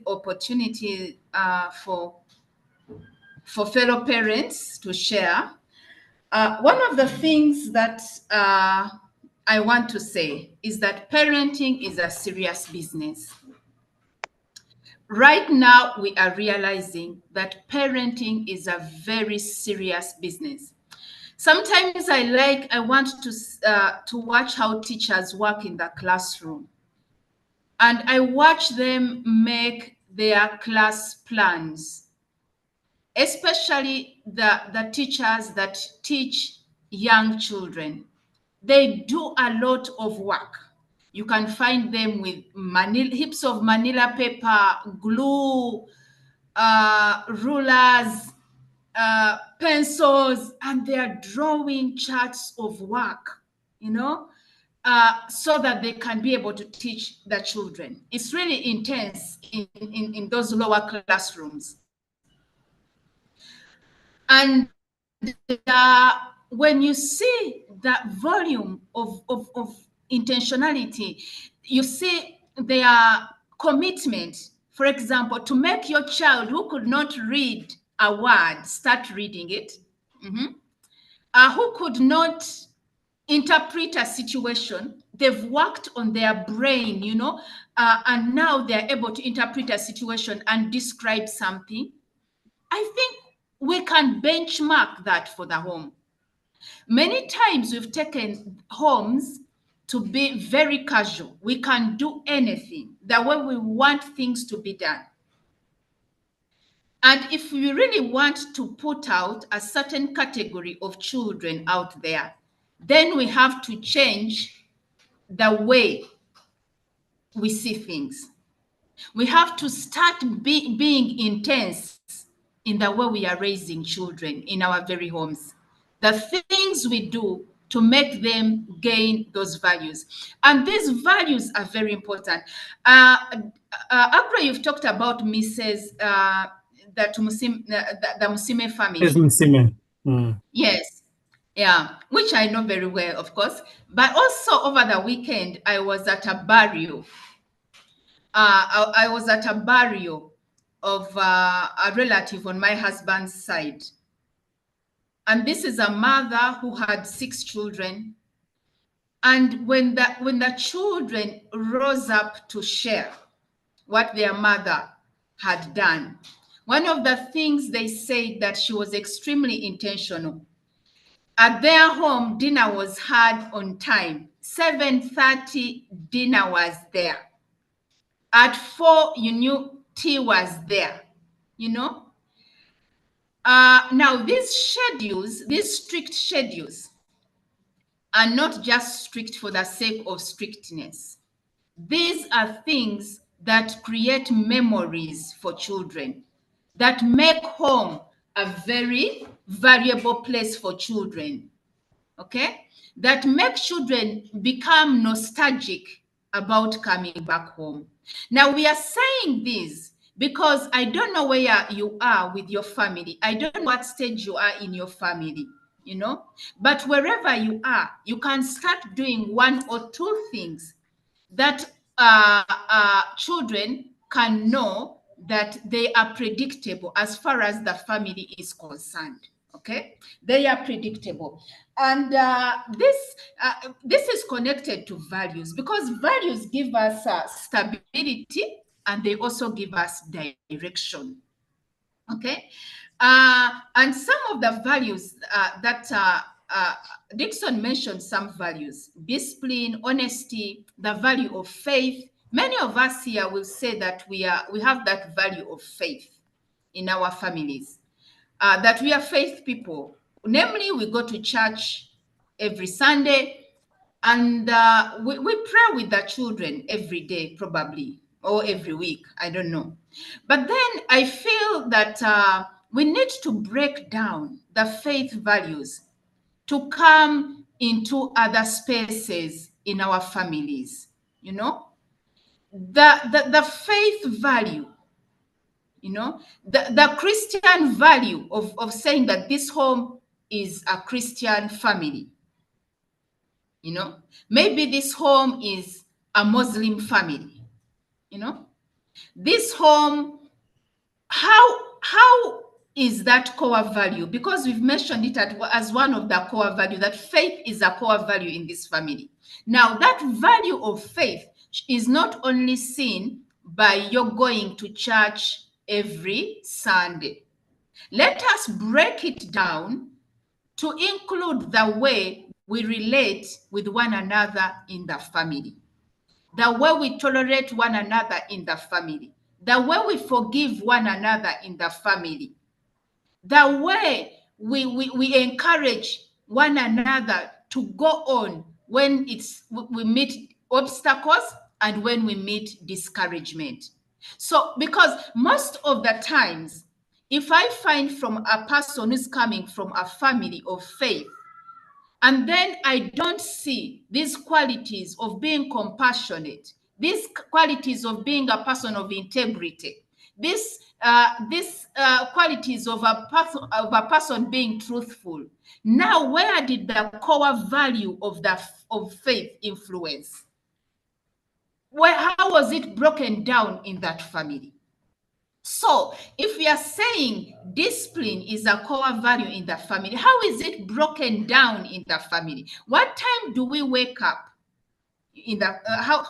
opportunity for fellow parents to share. One of the things that I want to say is that parenting is a serious business. Right now, we are realizing that parenting is a very serious business. Sometimes I want to watch how teachers work in the classroom, and I watch them make their class plans, especially the teachers that teach young children. They do a lot of work. You can find them with heaps of manila paper, glue, rulers, pencils, and they are drawing charts of work, so that they can be able to teach the children. It's really intense in those lower classrooms. And when you see that volume of intentionality, you see their commitment. For example, to make your child who could not read a word start reading it, who could not interpret a situation, they've worked on their brain, and now they're able to interpret a situation and describe something. I think we can benchmark that for the home. Many times we've taken homes to be very casual. We can do anything the way we want things to be done. And if we really want to put out a certain category of children out there, then we have to change the way we see things. We have to start being intense in the way we are raising children in our very homes. The things we do to make them gain those values. And these values are very important. Akra, you've talked about Mrs. The Musime family. Yes, Musime. Yes. Yeah, which I know very well, of course. But also over the weekend, I was at a burial. I was at a burial of a relative on my husband's side. And this is a mother who had 6 children. And when the children rose up to share what their mother had done, one of the things they said that she was extremely intentional. At their home, dinner was had on time. 7:30, dinner was there. At 4, you knew tea was there, Now, these strict schedules, are not just strict for the sake of strictness. These are things that create memories for children, that make home a very valuable place for children, okay? That make children become nostalgic about coming back home. Now, we are saying this because I don't know where you are with your family. I don't know what stage you are in your family, but wherever you are, you can start doing 1 or 2 things that children can know that they are predictable as far as the family is concerned. Okay, they are predictable, and this is connected to values, because values give us stability, and they also give us direction. Okay, and some of the values that Dixon mentioned, some values: discipline, honesty, the value of faith. Many of us here will say that we have that value of faith in our families, that we are faith people. Namely, we go to church every Sunday, and we pray with the children every day, probably, or every week, I don't know. But then I feel that we need to break down the faith values to come into other spaces in our families, the faith value, the Christian value of saying that this home is a Christian family. Maybe this home is a Muslim family. This home, how is that core value? Because we've mentioned it as one of the core value, that faith is a core value in this family. Now, that value of faith is not only seen by your going to church every Sunday. Let us break it down to include the way we relate with one another in the family, the way we tolerate one another in the family, the way we forgive one another in the family, the way we encourage one another to go on when we meet obstacles and when we meet discouragement. So, because most of the times, if I find from a person who's coming from a family of faith, and then I don't see these qualities of being compassionate, these qualities of being a person of integrity, These qualities of a person being truthful. Now, where did the core value of faith influence? How was it broken down in that family? So, if we are saying discipline is a core value in the family, how is it broken down in the family? What time do we wake up?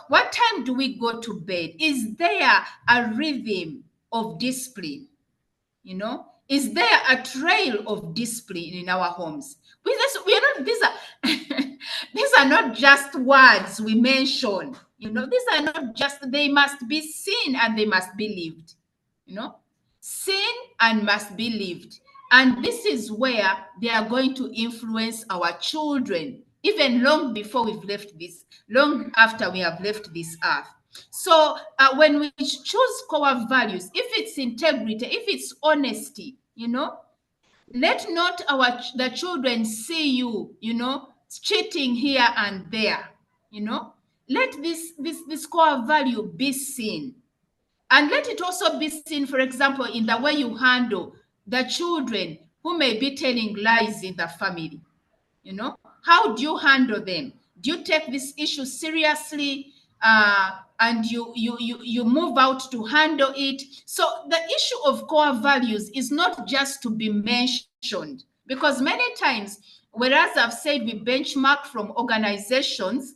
What time do we go to bed? Is there a rhythm of discipline? You know, is there a trail of discipline in our homes? These are not just words we mention. You know, these are not just, they must be seen and they must be lived. You know, seen and must be lived. And this is where they are going to influence our children, even long before we've left this, long after we have left this earth. So when we choose core values, if it's integrity, if it's honesty, you know, let not the children see you, you know, cheating here and there, you know. Let this core value be seen. And let it also be seen, for example, in the way you handle the children who may be telling lies in the family. You know, how do you handle them? Do you take this issue seriously, and you move out to handle it? So the issue of core values is not just to be mentioned, because many times, whereas I've said we benchmark from organizations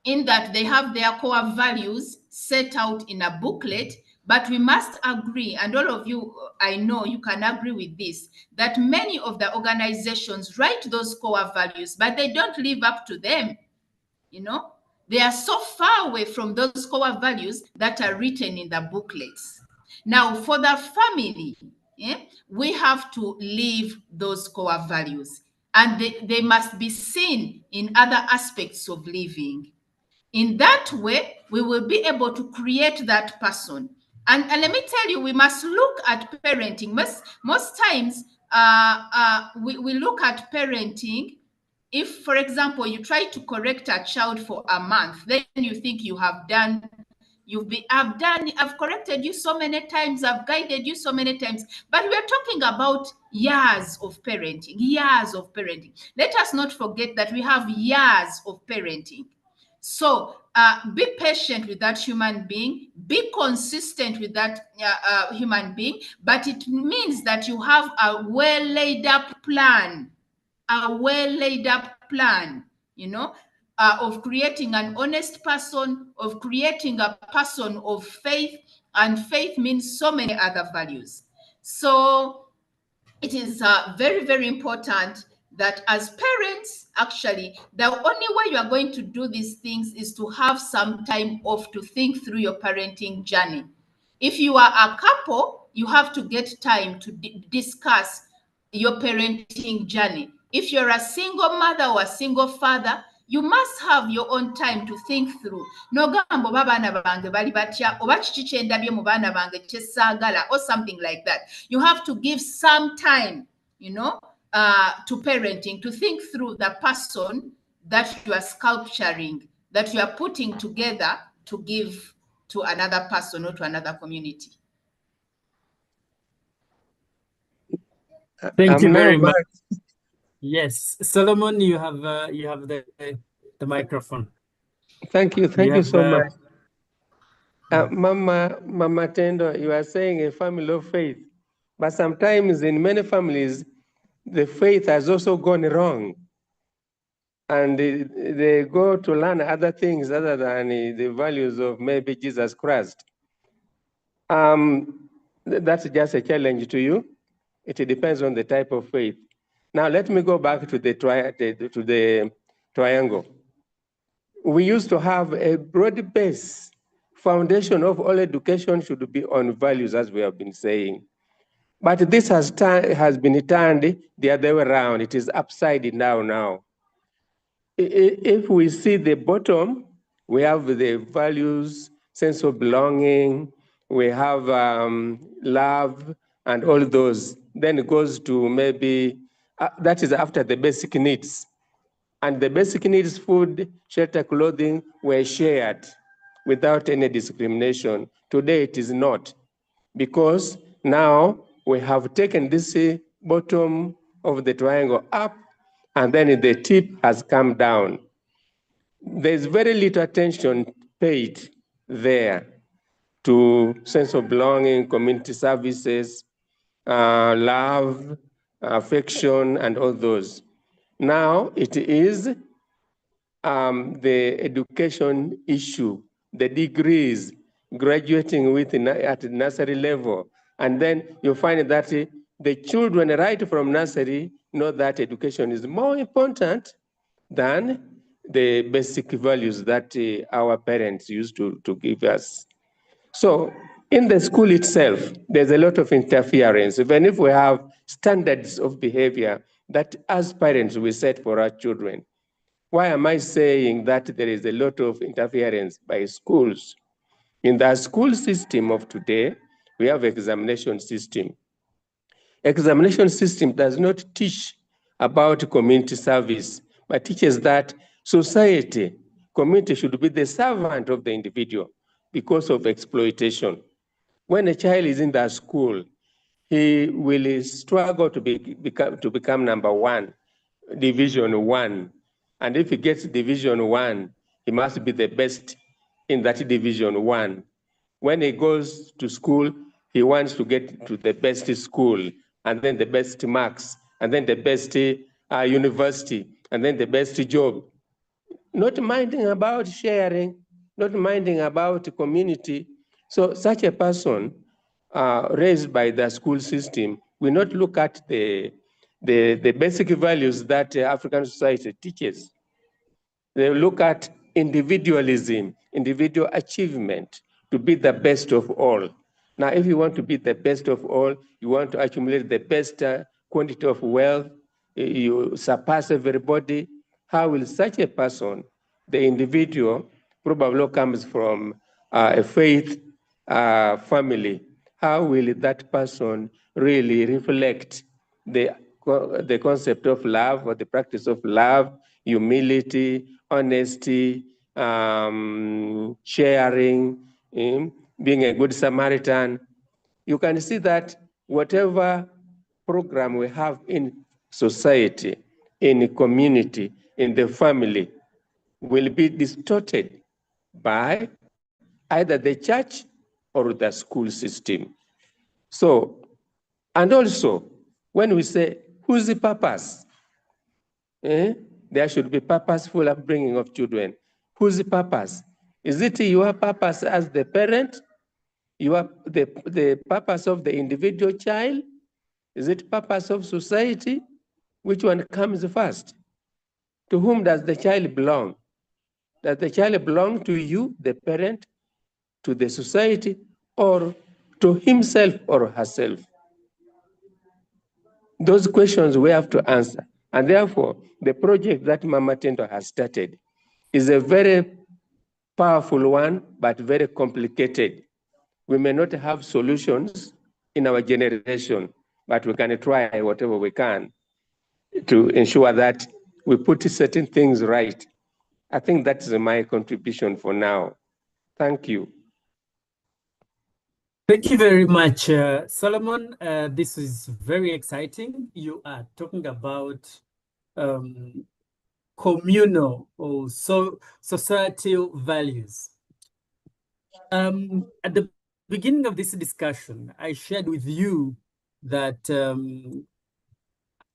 in that they have their core values set out in a booklet, but we must agree, and all of you, I know you can agree with this, that many of the organizations write those core values, but they don't live up to them. You know, they are so far away from those core values that are written in the booklets. Now, for the family, we have to live those core values, and they must be seen in other aspects of living. In that way, we will be able to create that person. And let me tell you, we must look at parenting. Most times, we look at parenting. If, for example, you try to correct a child for a month, then you think you have done, I've corrected you so many times, I've guided you so many times. But we are talking about years of parenting, years of parenting. Let us not forget that we have years of parenting. So be patient with that human being, be consistent with that human being, but it means that you have a well laid up plan, you know, of creating an honest person, of creating a person of faith, and faith means so many other values. So it is very, very important that as parents, actually, the only way you are going to do these things is to have some time off to think through your parenting journey. If you are a couple, you have to get time to discuss your parenting journey. If you're a single mother or a single father, you must have your own time to think through. Nogambo babaana bange bali batya oba kiki kye ndabye mu baana bange kye saagala, or something like that. You have to give some time, you know, to parenting, to think through the person that you are sculpturing, that you are putting together to give to another person or to another community. Thank you very much. Yes, Solomon, you have the microphone. Thank you so much. Mama Tendo, you are saying a family of faith, but sometimes in many families, the faith has also gone wrong, and they go to learn other things other than the values of maybe Jesus Christ. That's just a challenge to you. It depends on the type of faith. Now, let me go back to the triangle. We used to have a broad base foundation of all education should be on values, as we have been saying. But this has been turned the other way around. It is upside down now. If we see the bottom, we have the values, sense of belonging, we have love, and all those. Then it goes to maybe, that is after the basic needs. And the basic needs, food, shelter, clothing, were shared without any discrimination. Today, it is not. because now we have taken this bottom of the triangle up, and then the tip has come down. There's very little attention paid there to sense of belonging, community services, love, affection, and all those. Now it is the education issue, the degrees, graduating with at nursery level. And then you find that the children right from nursery know that education is more important than the basic values that our parents used to give us. So in the school itself, there's a lot of interference, even if we have standards of behavior that as parents we set for our children. Why am I saying that there is a lot of interference by schools? In the school system of today, we have examination system. Examination system does not teach about community service, but teaches that society, community should be the servant of the individual because of exploitation. When a child is in the school, he will struggle to become number one, division one. And if he gets division one, he must be the best in that division one. When he goes to school, he wants to get to the best school, and then the best marks, and then the best university, and then the best job. Not minding about sharing, not minding about community. So such a person raised by the school system will not look at the basic values that African society teaches. They look at individualism, individual achievement, to be the best of all. Now, if you want to be the best of all, you want to accumulate the best quantity of wealth, you surpass everybody, how will such a person, the individual, probably comes from a faith family, how will that person really reflect the concept of love or the practice of love, humility, honesty, sharing, being a good Samaritan? You can see that whatever program we have in society, in the community, in the family, will be distorted by either the church or the school system. So, and also, when we say, who's the purpose? There should be purposeful upbringing of children. Whose purpose? Is it your purpose as the parent? The purpose of the individual child? Is it purpose of society? Which one comes first? To whom does the child belong? Does the child belong to you, the parent, to the society, or to himself or herself? Those questions we have to answer. And therefore, the project that Mama Tendo has started is a very powerful one, but very complicated. We may not have solutions in our generation, but we can try whatever we can to ensure that we put certain things right. I think that's my contribution for now. Thank you. Thank you very much, Solomon. This is very exciting. You are talking about communal or societal values. At the beginning of this discussion, I shared with you that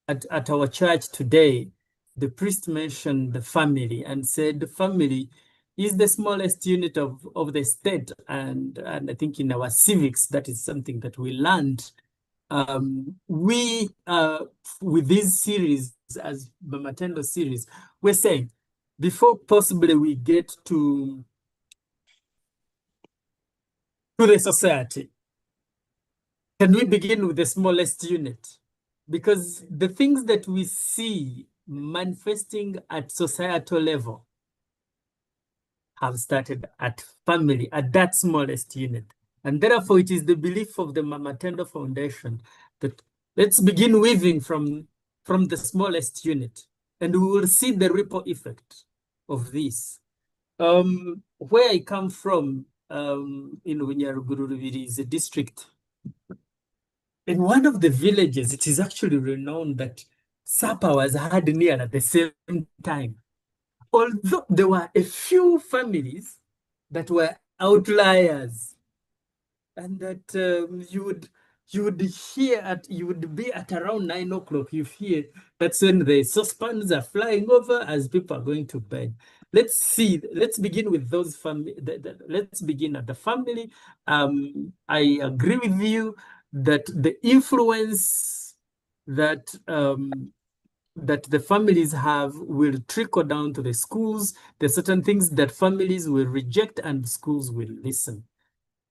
at our church today, the priest mentioned the family and said the family is the smallest unit of the state. And I think in our civics, that is something that we learned. We, with this series, as Mama Tendo series, we're saying, before possibly we get to the society, can we begin with the smallest unit? Because the things that we see manifesting at societal level have started at family, at that smallest unit. And therefore, it is the belief of the Mama Tendo Foundation that let's begin weaving from the smallest unit, and we will see the ripple effect of this. Where I come from, in Unyaruguru, it is a district in one of the villages, it is actually renowned that supper was had near at the same time. Although there were a few families that were outliers, and that you would be at around 9 o'clock. You hear that's when the saucepans are flying over as people are going to bed. Let's begin with those family. Let's begin at the family. I agree with you that the influence that that the families have will trickle down to the schools. There's certain things that families will reject and schools will listen.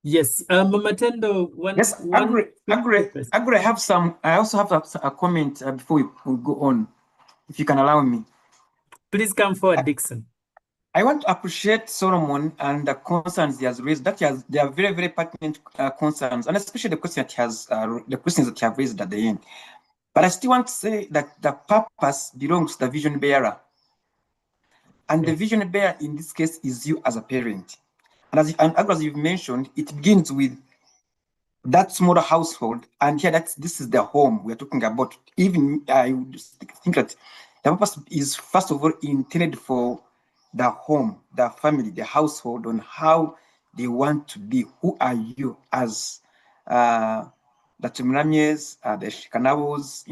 Yes, Mama Tendo, Yes, agree. I also have a comment before we go on, if you can allow me. Please come forward, Dixon. I want to appreciate Solomon and the concerns he has raised. They are very, very pertinent concerns, and especially the questions that he have raised at the end. But I still want to say that the purpose belongs to the vision bearer. And the vision bearer in this case is you as a parent. And as you've mentioned, it begins with that smaller household. And here, this is the home we're talking about. Even I would think that the purpose is, first of all, intended for the home, the family, the household, on how they want to be. Who are you as the Tumramies, the Shikanabos,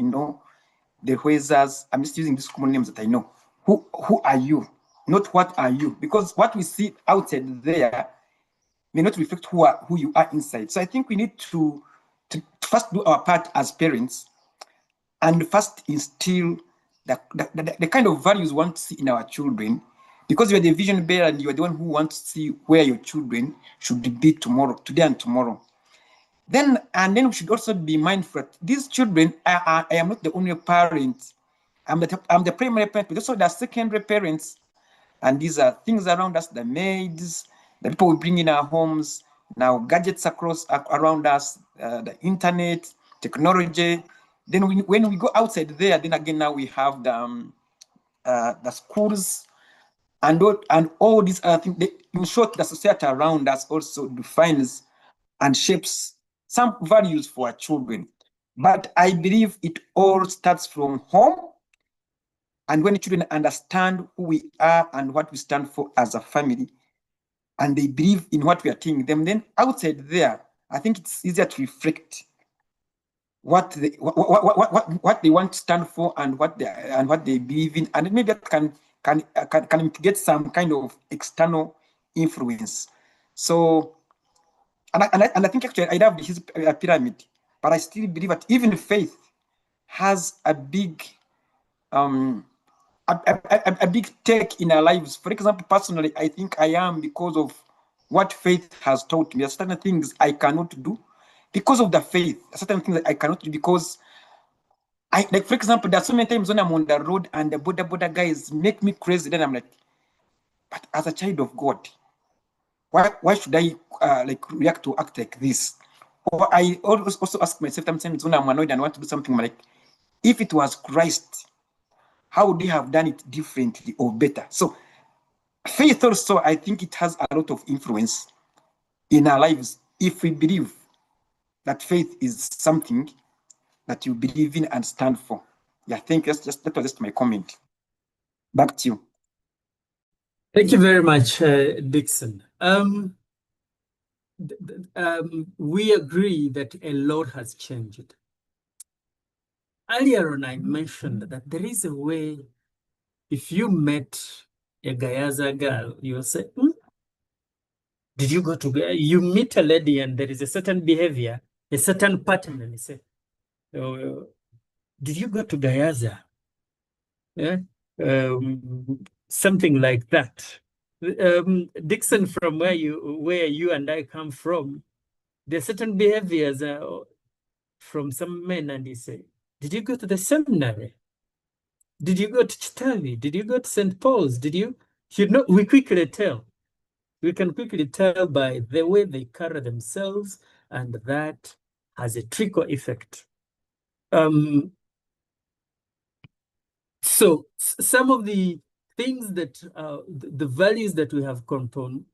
the Huezas? I'm just using these common names that I know. Who are you? Not what are you? Because what we see outside there may not reflect who you are inside. So I think we need to first do our part as parents and first instill the kind of values we want to see in our children, because you're the vision bearer and you're the one who wants to see where your children should be today and tomorrow. Then we should also be mindful that these children, I am not the only parent. I'm the primary parent, but also the secondary parents. And these are things around us, the maids, the people we bring in our homes, now gadgets around us, the internet, technology. Then when we go outside there, then again, now we have the schools and all these other things. In short, the society around us also defines and shapes some values for our children. But I believe it all starts from home. And when children understand who we are and what we stand for as a family, and they believe in what we are telling them, then outside there, I think it's easier to reflect what they want to stand for and what they believe in, and maybe that can mitigate some kind of external influence. So, and I think actually I love his pyramid, but I still believe that even faith has a big a big take in our lives. For example, personally, I think I am because of what faith has taught me. There are certain things I cannot do because of the faith. There are certain things that I cannot do because like, for example, there are so many times when I'm on the road and the border guys make me crazy. Then I'm like, but as a child of God, why should I react to act like this? Or I also ask myself sometimes when I'm annoyed and want to do something, I'm like, if it was Christ, how would they have done it differently or better? So faith also, I think it has a lot of influence in our lives if we believe that faith is something that you believe in and stand for. Yeah, I think that was just my comment. Back to you. Thank you very much, Dixon. We agree that a lot has changed. Earlier on, I mentioned that there is a way, if you met a Gayaza girl, you'll say, did you go to Gayaza? You meet a lady and there is a certain behavior, a certain pattern, and you say, did you go to Gayaza? Yeah? Something like that. Dixon, from where you and I come from, there are certain behaviors from some men, and he say, did you go to the seminary? Did you go to Chitavi? Did you go to St. Paul's? Did you? We quickly tell. We can quickly tell by the way they carry themselves, and that has a trickle effect. So some of the things that, the values that we have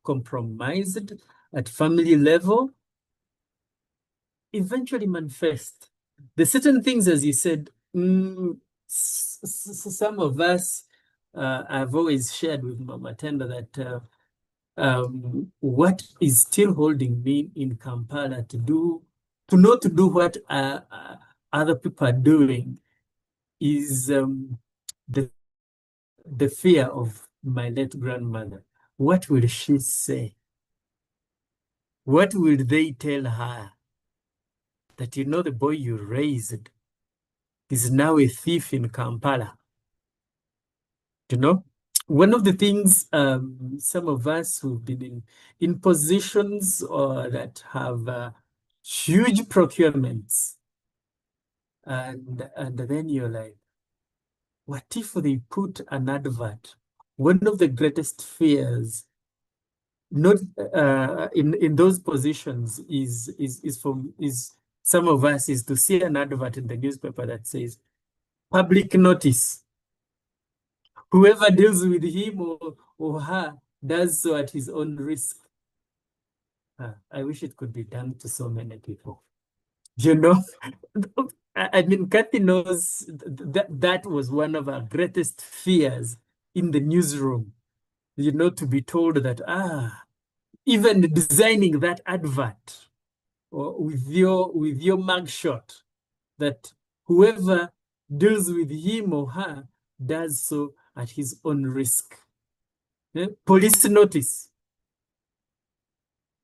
compromised at family level eventually manifest The certain things, as you said, some of us, I've always shared with Mama Tendo that what is still holding me in Kampala to not to do what other people are doing is the fear of my late grandmother. What will she say? What will they tell her? That, you know, the boy you raised is now a thief in Kampala. You know, one of the things some of us who've been in positions that have huge procurements, and then you're like, what if they put an advert? One of the greatest fears, not in those positions, is some of us is to see an advert in the newspaper that says, public notice. Whoever deals with him or her does so at his own risk. I wish it could be done to so many people. You know, I mean, Kathy knows that was one of our greatest fears in the newsroom. You know, to be told that, even designing that advert or with your mugshot, that whoever deals with him or her does so at his own risk. Police notice.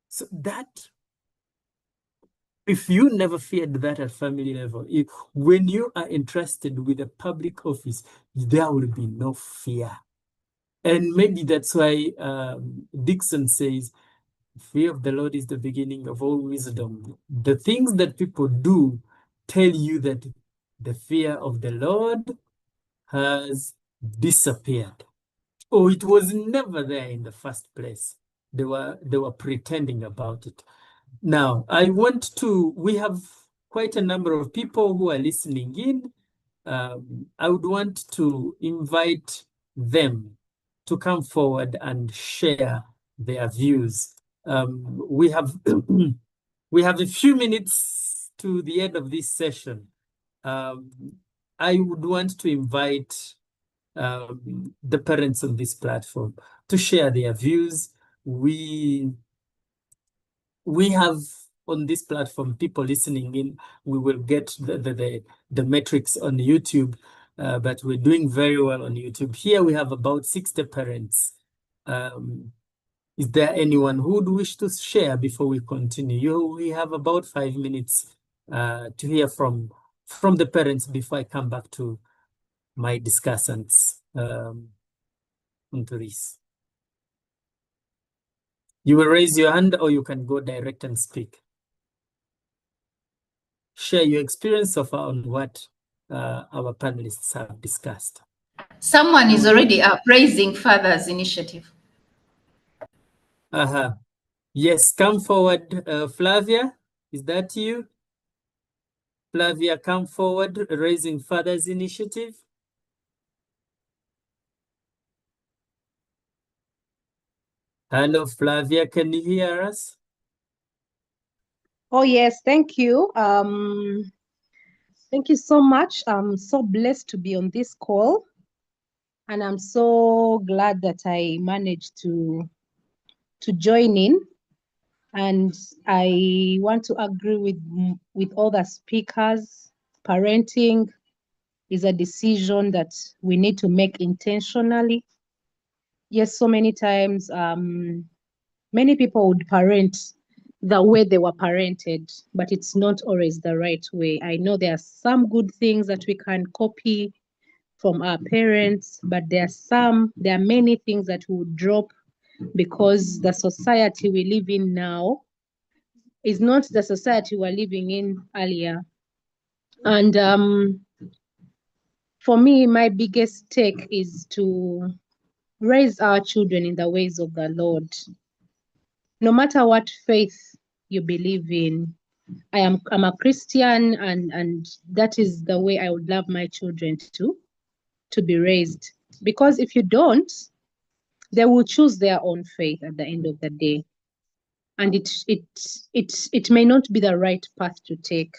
So that, if you never feared that at family level, when you are entrusted with a public office, there will be no fear. And maybe that's why Dixon says, fear of the Lord is the beginning of all wisdom. The things that people do tell you that the fear of the Lord has disappeared. Oh, it was never there in the first place. They were pretending about it. Now, we have quite a number of people who are listening in. I would want to invite them to come forward and share their views. We have we have a few minutes to the end of this session. I would want to invite the parents on this platform to share their views. We have on this platform people listening in. We will get the metrics on YouTube, but we're doing very well on YouTube. Here we have about 60 parents. Is there anyone who would wish to share before we continue? We have about 5 minutes to hear from the parents before I come back to my discussants onto this. You will raise your hand or you can go direct and speak. Share your experience so far on what our panelists have discussed. Someone is already praising Father's initiative. Yes, come forward, Flavia. Is that you? Flavia, come forward, raising Father's initiative. Hello, Flavia, can you hear us? Oh, yes, thank you. Thank you so much. I'm so blessed to be on this call. And I'm so glad that I managed to join in. And I want to agree with all the speakers. Parenting is a decision that we need to make intentionally. Yes, so many times, many people would parent the way they were parented, but it's not always the right way. I know there are some good things that we can copy from our parents, but there are many things that we would drop because the society we live in now is not the society we were living in earlier. And for me, my biggest take is to raise our children in the ways of the Lord. No matter what faith you believe in, I'm a Christian, and that is the way I would love my children to be raised. Because if you don't, they will choose their own faith at the end of the day. And it may not be the right path to take.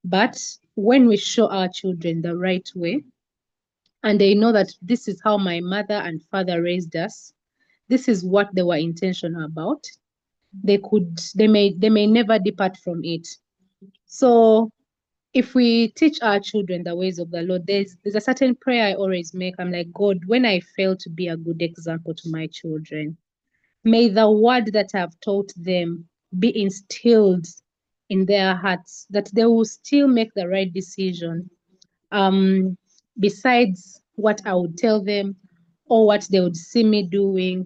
But when we show our children the right way, and they know that this is how my mother and father raised us, this is what they were intentional about, they may never depart from it. So if we teach our children the ways of the Lord, there's a certain prayer I always make. I'm like, God, when I fail to be a good example to my children, may the word that I've taught them be instilled in their hearts, that they will still make the right decision. Besides what I would tell them or what they would see me doing,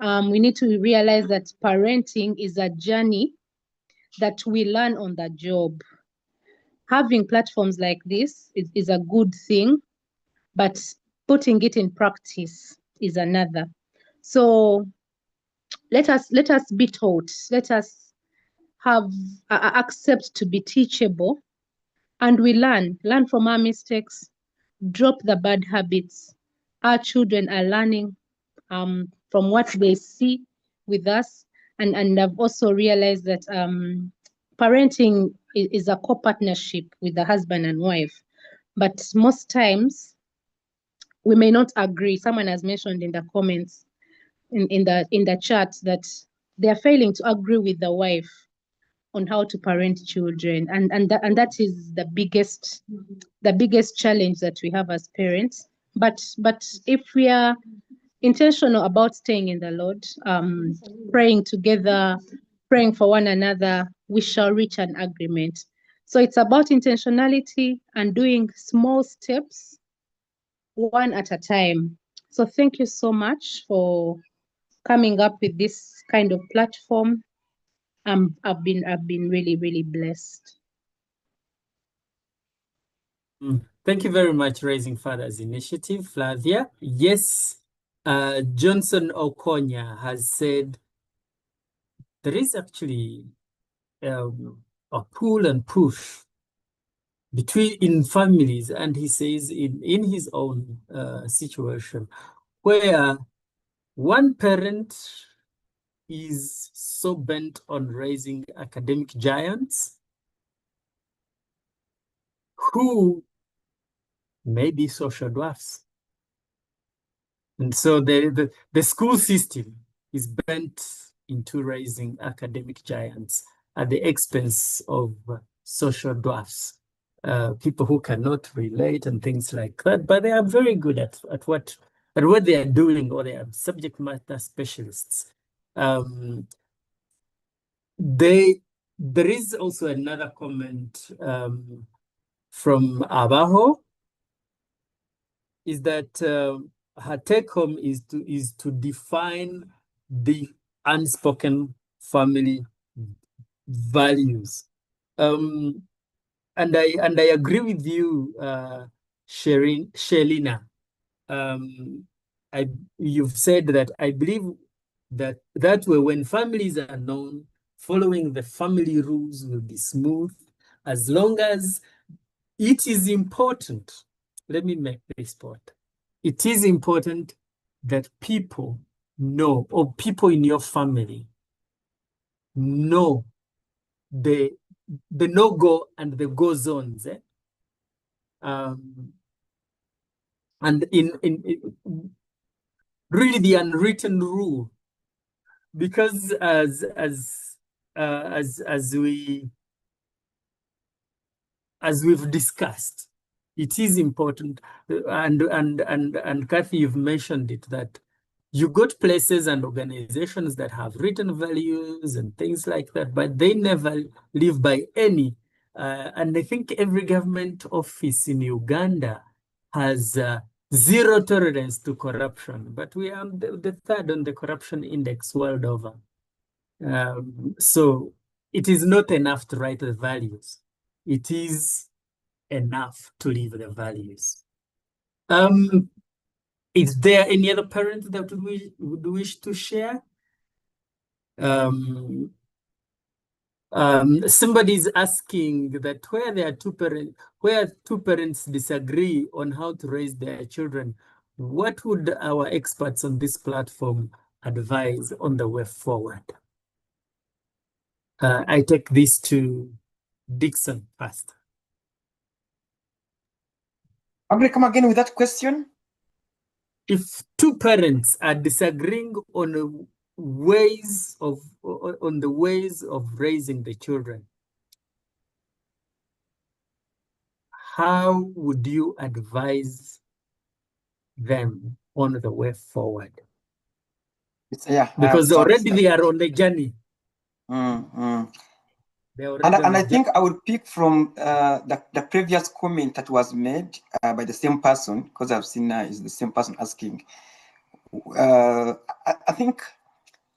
we need to realize that parenting is a journey that we learn on the job. Having platforms like this is a good thing, but putting it in practice is another. So let us be taught. Let us have accept to be teachable, and we learn from our mistakes, drop the bad habits. Our children are learning from what they see with us, and I've also realized that parenting is a co-partnership with the husband and wife, but most times we may not agree. Someone has mentioned in the comments, in the chat, that they are failing to agree with the wife on how to parent children, and that is the biggest challenge that we have as parents. But if we are intentional about staying in the Lord, praying together, praying for one another, we shall reach an agreement. So it's about intentionality and doing small steps, one at a time. So thank you so much for coming up with this kind of platform. I've been really, really blessed. Thank you very much, Raising Fathers Initiative, Flavia. Yes, Johnson Okonya has said there is actually a pull and push in families, and he says in his own situation, where one parent is so bent on raising academic giants who may be social dwarfs. And so the school system is bent into raising academic giants at the expense of social dwarfs, people who cannot relate and things like that, but they are very good at what they are doing, or they are subject matter specialists. There is also another comment from Abajo, is that her take home is to define the unspoken family values. And I agree with you, Shelina. You've said that. I believe that way, when families are known, following the family rules will be smooth, as long as it is important. Let me make this point. It is important that people know, or people in your family know the no-go and the go zones. And in really the unwritten rule, because as we've discussed, it is important, and Kathy, you've mentioned it, that you got places and organizations that have written values and things like that, but they never live by any. And I think every government office in Uganda has zero tolerance to corruption, but we are the third on the corruption index world over. So it is not enough to write the values. It is enough to live the values. Is there any other parent that would wish to share? Somebody's asking that where two parents disagree on how to raise their children, what would our experts on this platform advise on the way forward? I take this to Dixon first. I'm going to come again with that question. If two parents are disagreeing on the ways of raising the children, how would you advise them on the way forward? Because already they are on the journey. And I think I would pick from the previous comment that was made by the same person, because I've seen is the same person asking. I think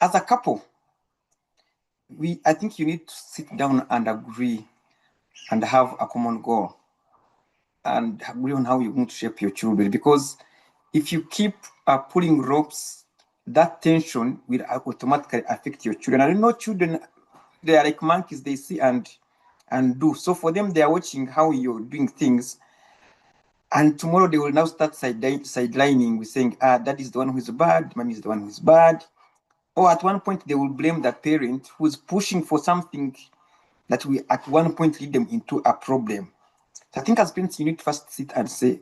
as a couple, I think you need to sit down and agree and have a common goal and agree on how you're going to shape your children. Because if you keep pulling ropes, that tension will automatically affect your children. I know children, they are like monkeys, they see and do. So for them, they are watching how you're doing things. And tomorrow they will now start sidelining with saying, that is the one who's bad, mommy is the one who's bad. Or at one point, they will blame the parent who's pushing for something that will at one point lead them into a problem. So I think as parents, you need to first sit and say,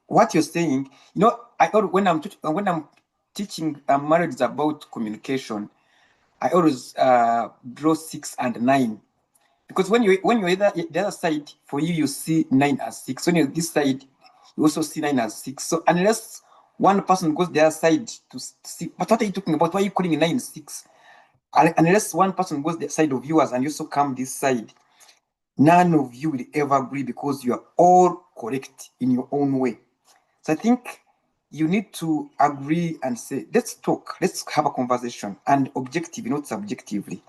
what you're saying, when I'm teaching marriage about communication, I always draw 6 and 9. Because when you're the other side, for you see 9 as 6. When you're this side, you also see 9 as 6. So unless one person goes the other side to see, but what are you talking about? Why are you calling 9 6? Unless one person goes the side of yours and you also come this side, none of you will ever agree because you are all correct in your own way. So I think you need to agree and say, let's talk, let's have a conversation, and objectively, not subjectively.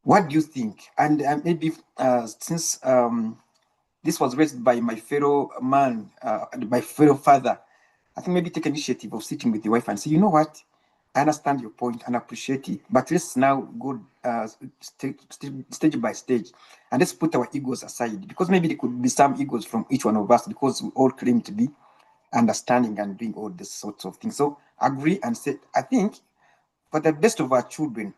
What do you think? And maybe since this was raised by my fellow man, my fellow father, I think maybe take initiative of sitting with the wife and say, you know what? I understand your point and appreciate it, but let's now go stage by stage, and let's put our egos aside, because maybe there could be some egos from each one of us, because we all claim to be understanding and doing all these sorts of things. So agree and say, I think for the best of our children,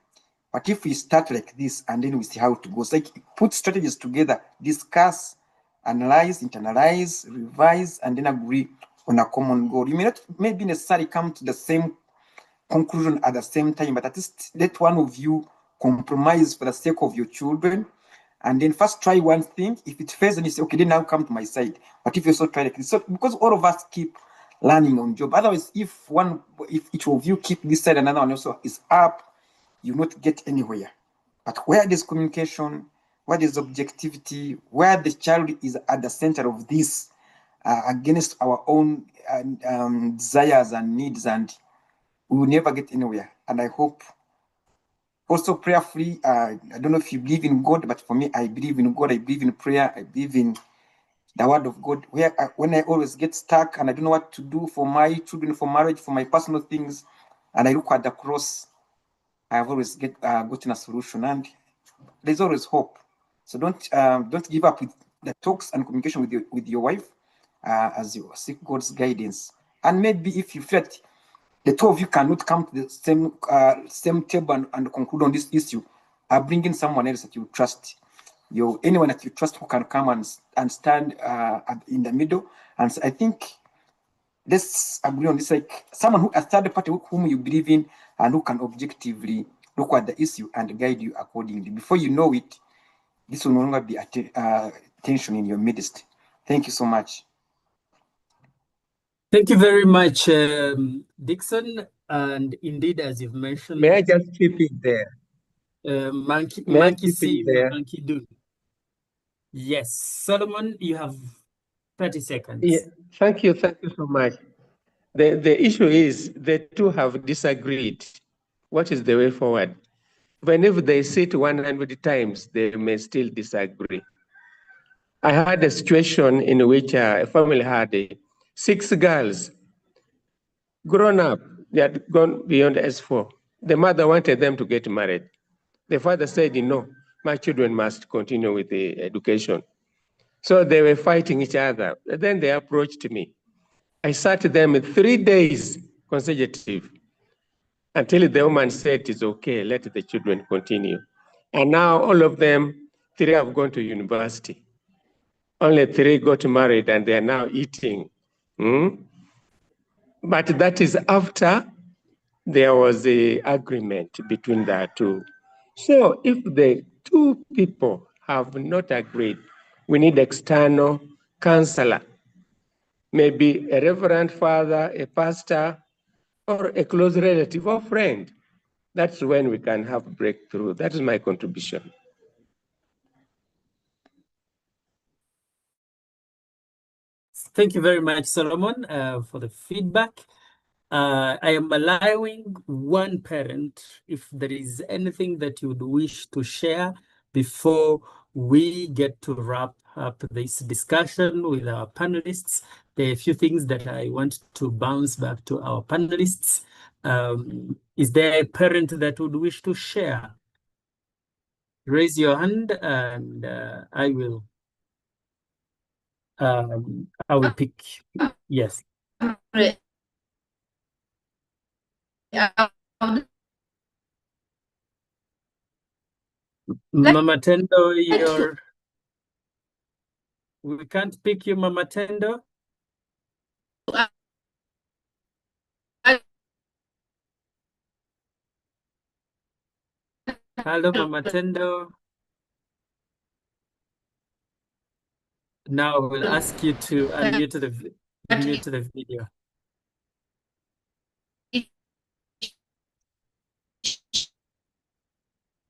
but if we start like this and then we see how it goes, like put strategies together, discuss, analyze, internalize, revise, and then agree on a common goal. You may not maybe necessarily come to the same conclusion at the same time, but at least let one of you compromise for the sake of your children, and then first try one thing. If it fails, then you say, okay, then now come to my side. But if you also try like this, so because all of us keep learning on job. Otherwise, if each of you keep this side and another one also is up, you not get anywhere. But where there's communication, where there's objectivity, where the child is at the center of this, against our own desires and needs, and we will never get anywhere. And I hope also prayerfully, I don't know if you believe in God, but for me, I believe in God. I believe in prayer. I believe in the word of God. When I always get stuck and I don't know what to do for my children, for marriage, for my personal things, and I look at the cross, I have always gotten a solution, and there's always hope. So don't give up with the talks and communication with your wife as you seek God's guidance. And maybe if you feel that the two of you cannot come to the same table and conclude on this issue, bring in someone else that you trust. Anyone that you trust who can come and stand in the middle. And so I think let's agree on this, like someone a third party whom you believe in and who can objectively look at the issue and guide you accordingly. Before you know it, this will no longer be tension in your midst. Thank you so much. Thank you very much, Dixon. And indeed, as you've mentioned, may I just chip in there? Monkey see, monkey do. Yes, Solomon, you have 30 seconds. Yeah, thank you so much. The issue is the two have disagreed. What is the way forward? Whenever they sit 100 times, they may still disagree. I had a situation in which a family had 6 girls grown up. They had gone beyond S4. The mother wanted them to get married. The father said, no, my children must continue with the education. So they were fighting each other. Then they approached me. I sat them 3 days consecutive until the woman said, it's okay, let the children continue. And now all of them, 3 have gone to university. Only 3 got married and they are now eating But that is after there was an agreement between the two. So if the two people have not agreed, we need external counselor, maybe a reverend father, a pastor, or a close relative or friend. That's when we can have breakthrough. That is my contribution. Thank you very much, Solomon, for the feedback. I am allowing one parent, if there is anything that you would wish to share before we get to wrap up this discussion with our panelists. There are a few things that I want to bounce back to our panelists. Is there a parent that would wish to share? Raise your hand and I will pick. Yes. Mama Tendo, we can't pick you, Mama Tendo. Hello, Mama Tendo. Now we'll ask you to unmute the video.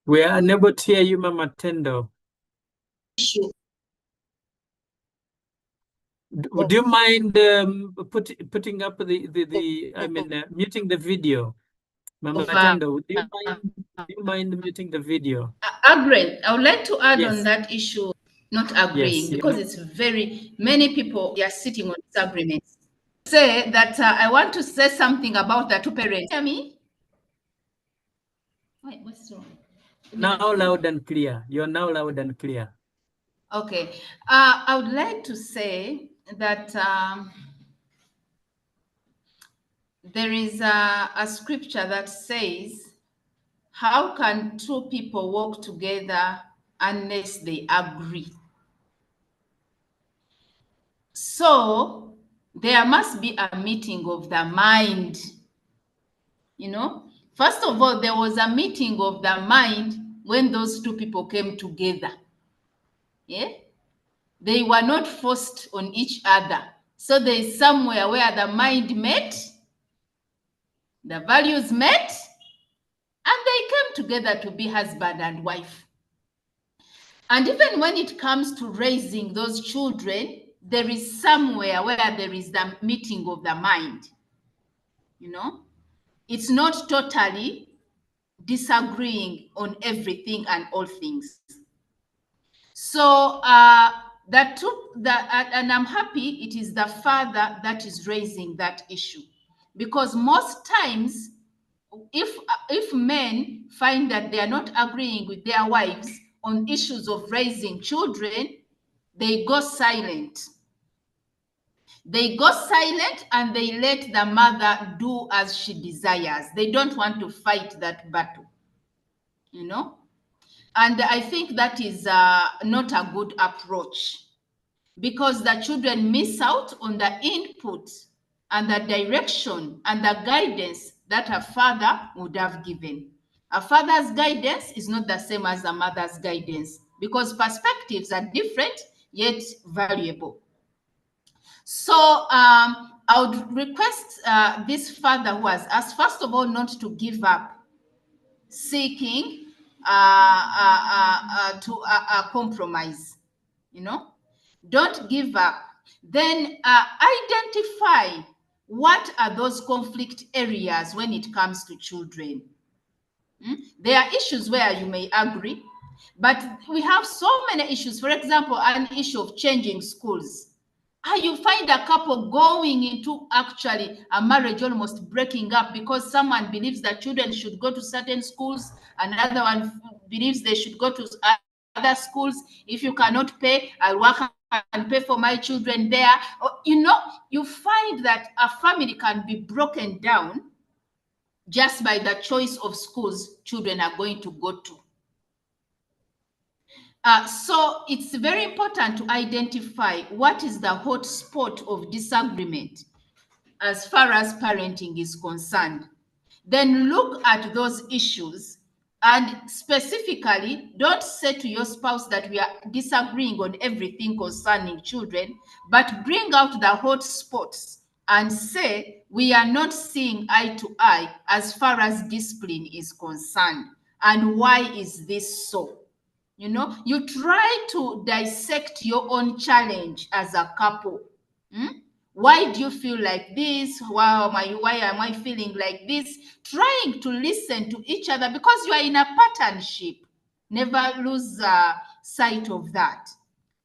We are unable to hear you, Mama Tendo. Would you mind putting up muting the video? Mama Tendo, would you mind muting the video? Agreed. I would like to add Yes. on that issue, not agreeing, Yes, because it's very many people are sitting on disagreements. Say that I want to say something about the two parents. Hear me? Wait, what's wrong? Now loud and clear. You're now loud and clear. Okay. I would like to say that there is a scripture that says, how can two people walk together unless they agree? So there must be a meeting of the mind. You know, first of all, there was a meeting of the mind when those two people came together. Yeah, they were not forced on each other. So there is somewhere where the mind met, the values met, and they came together to be husband and wife. And even when it comes to raising those children, there is somewhere where there is the meeting of the mind. You know, it's not totally disagreeing on everything and all things. So and I'm happy it is the father that is raising that issue, because most times if men find that they are not agreeing with their wives on issues of raising children, they go silent. They go silent and they let the mother do as she desires. They don't want to fight that battle, you know? And I think that is not a good approach, because the children miss out on the input and the direction and the guidance that a father would have given. A father's guidance is not the same as a mother's guidance, because perspectives are different yet valuable. So I would request this father who has asked, first of all, not to give up seeking to a compromise. You know, don't give up. Then identify what are those conflict areas when it comes to children. There are issues where you may agree, but we have so many issues. For example, an issue of changing schools. You find a couple going into actually a marriage almost breaking up because someone believes that children should go to certain schools, another one believes they should go to other schools. If you cannot pay, I'll work and pay for my children there. You know, you find that a family can be broken down just by the choice of schools children are going to go to. So it's very important to identify what is the hot spot of disagreement as far as parenting is concerned. Then look at those issues, and specifically, don't say to your spouse that we are disagreeing on everything concerning children, but bring out the hot spots and say we are not seeing eye to eye as far as discipline is concerned. And why is this so? You know, you try to dissect your own challenge as a couple. Why do you feel like this? Why am I feeling like this? Trying to listen to each other because you are in a partnership. Never lose sight of that.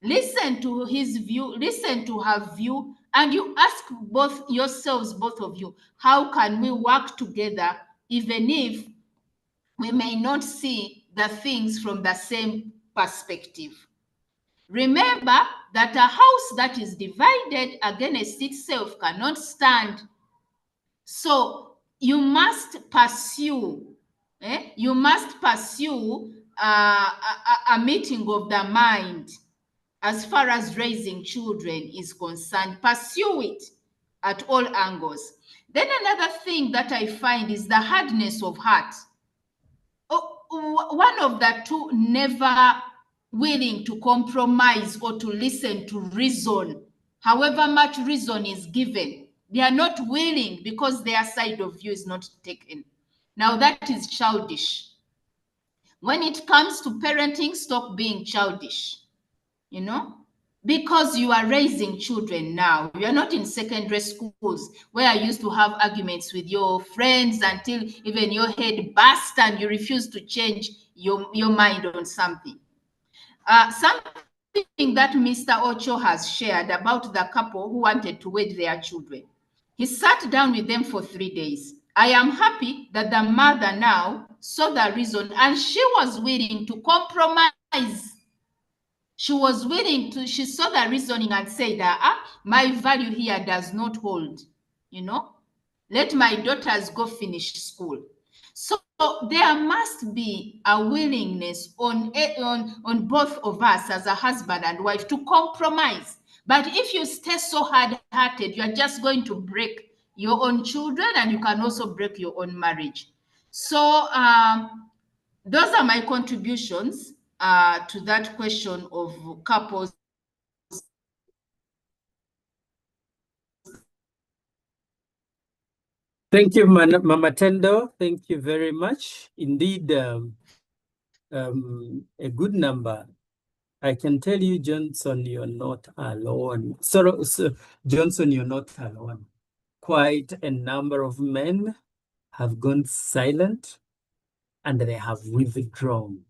Listen to his view, listen to her view, and you ask both yourselves, both of you, how can we work together even if we may not see the things from the same perspective? Remember that a house that is divided against itself cannot stand. So you must pursue, you must pursue a meeting of the mind as far as raising children is concerned. Pursue it at all angles. Then another thing that I find is the hardness of heart. One of the two never willing to compromise or to listen to reason. However much reason is given, they are not willing because their side of view is not taken. Now that is childish. When it comes to parenting, stop being childish, you know, because you are raising children now. You are not in secondary schools where I used to have arguments with your friends until even your head burst and you refuse to change your mind on something. Something that Mr. Ocho has shared about the couple who wanted to wed their children. He sat down with them for 3 days. I am happy that the mother now saw the reason and she was willing to compromise. She was willing to, she saw the reasoning and said, my value here does not hold, you know, let my daughters go finish school. So there must be a willingness on both of us as a husband and wife to compromise. But if you stay so hard-hearted, you are just going to break your own children and you can also break your own marriage. So those are my contributions to that question of couples. Thank you, Mama Tendo. Thank you very much. Indeed, a good number. I can tell you, Johnson, you're not alone. So, Johnson, you're not alone. Quite a number of men have gone silent and they have withdrawn.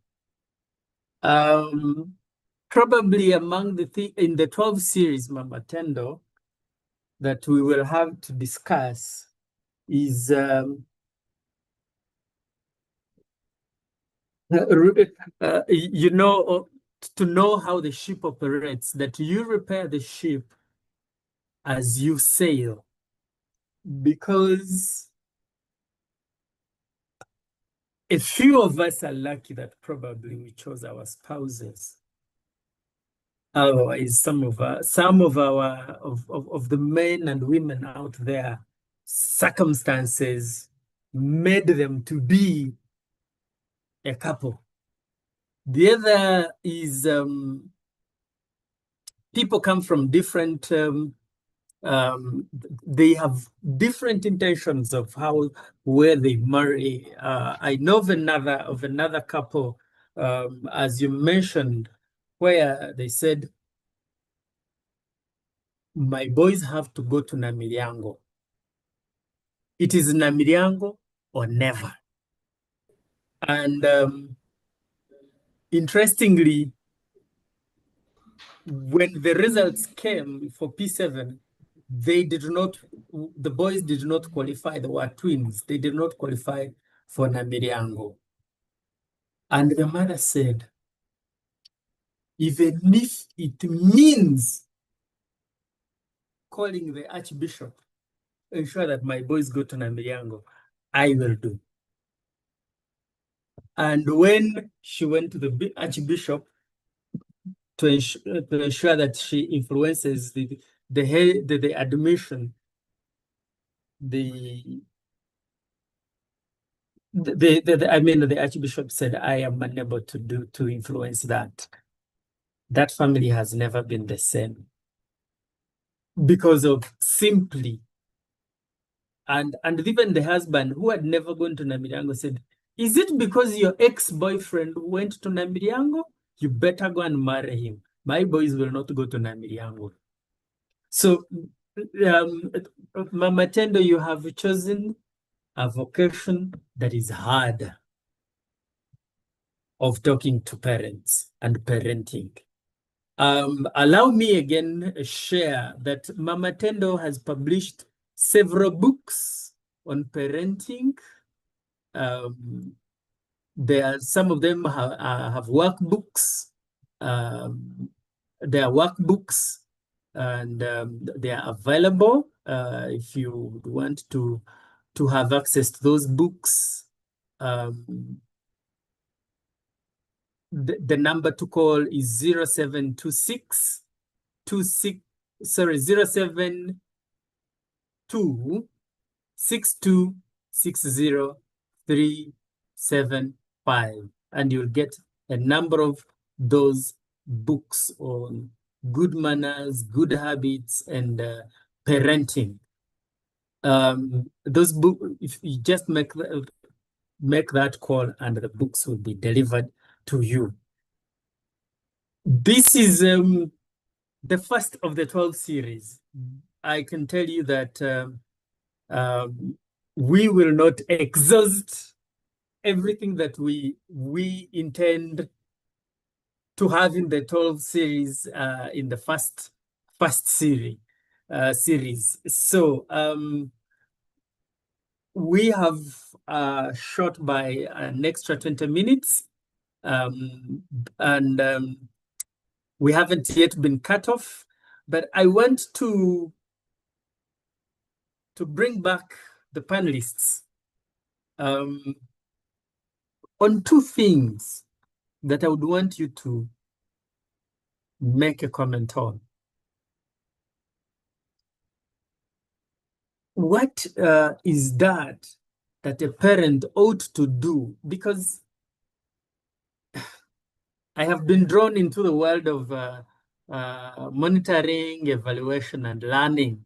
Probably among in the 12 series, Mama Tendo, that we will have to discuss is you know, to know how the ship operates, that you repair the ship as you sail, because a few of us are lucky that probably we chose our spouses. Otherwise, some of the men and women out there, circumstances made them to be a couple. The other is people come from different, they have different intentions of where they marry. I know of another couple, as you mentioned, where they said, my boys have to go to Namiriango. It is Namiriango or never. And interestingly, when the results came for P7, the boys did not qualify. They were twins. They did not qualify for Namiriango. And the mother said, even if it means calling the Archbishop, ensure that my boys go to Namiriango, I will do. And when she went to the Archbishop, to ensure that she influences the admission, I mean, the Archbishop said, I am unable to influence that. That family has never been the same because of simply, and even the husband who had never gone to Namiryango said, is it because your ex-boyfriend went to Namiryango? You better go and marry him. My boys will not go to Namiryango. So, Mama Tendo, you have chosen a vocation that is hard, of talking to parents and parenting. Allow me again share that Mama Tendo has published several books on parenting. Some of them have workbooks. They are workbooks, and they are available if you want to have access to those books. The number to call is 0726 072 6260 and you'll get a number of those books on good manners, good habits, and parenting. Those books, if you just make that call, and the books will be delivered to you. This is the first of the 12 series. I can tell you that we will not exhaust everything that we intend to have in the 12 series in the first series. So we have shot by an extra 20 minutes, and we haven't yet been cut off, but I want to bring back the panelists on two things that I would want you to make a comment on. What is that a parent ought to do? Because I have been drawn into the world of monitoring, evaluation, and learning.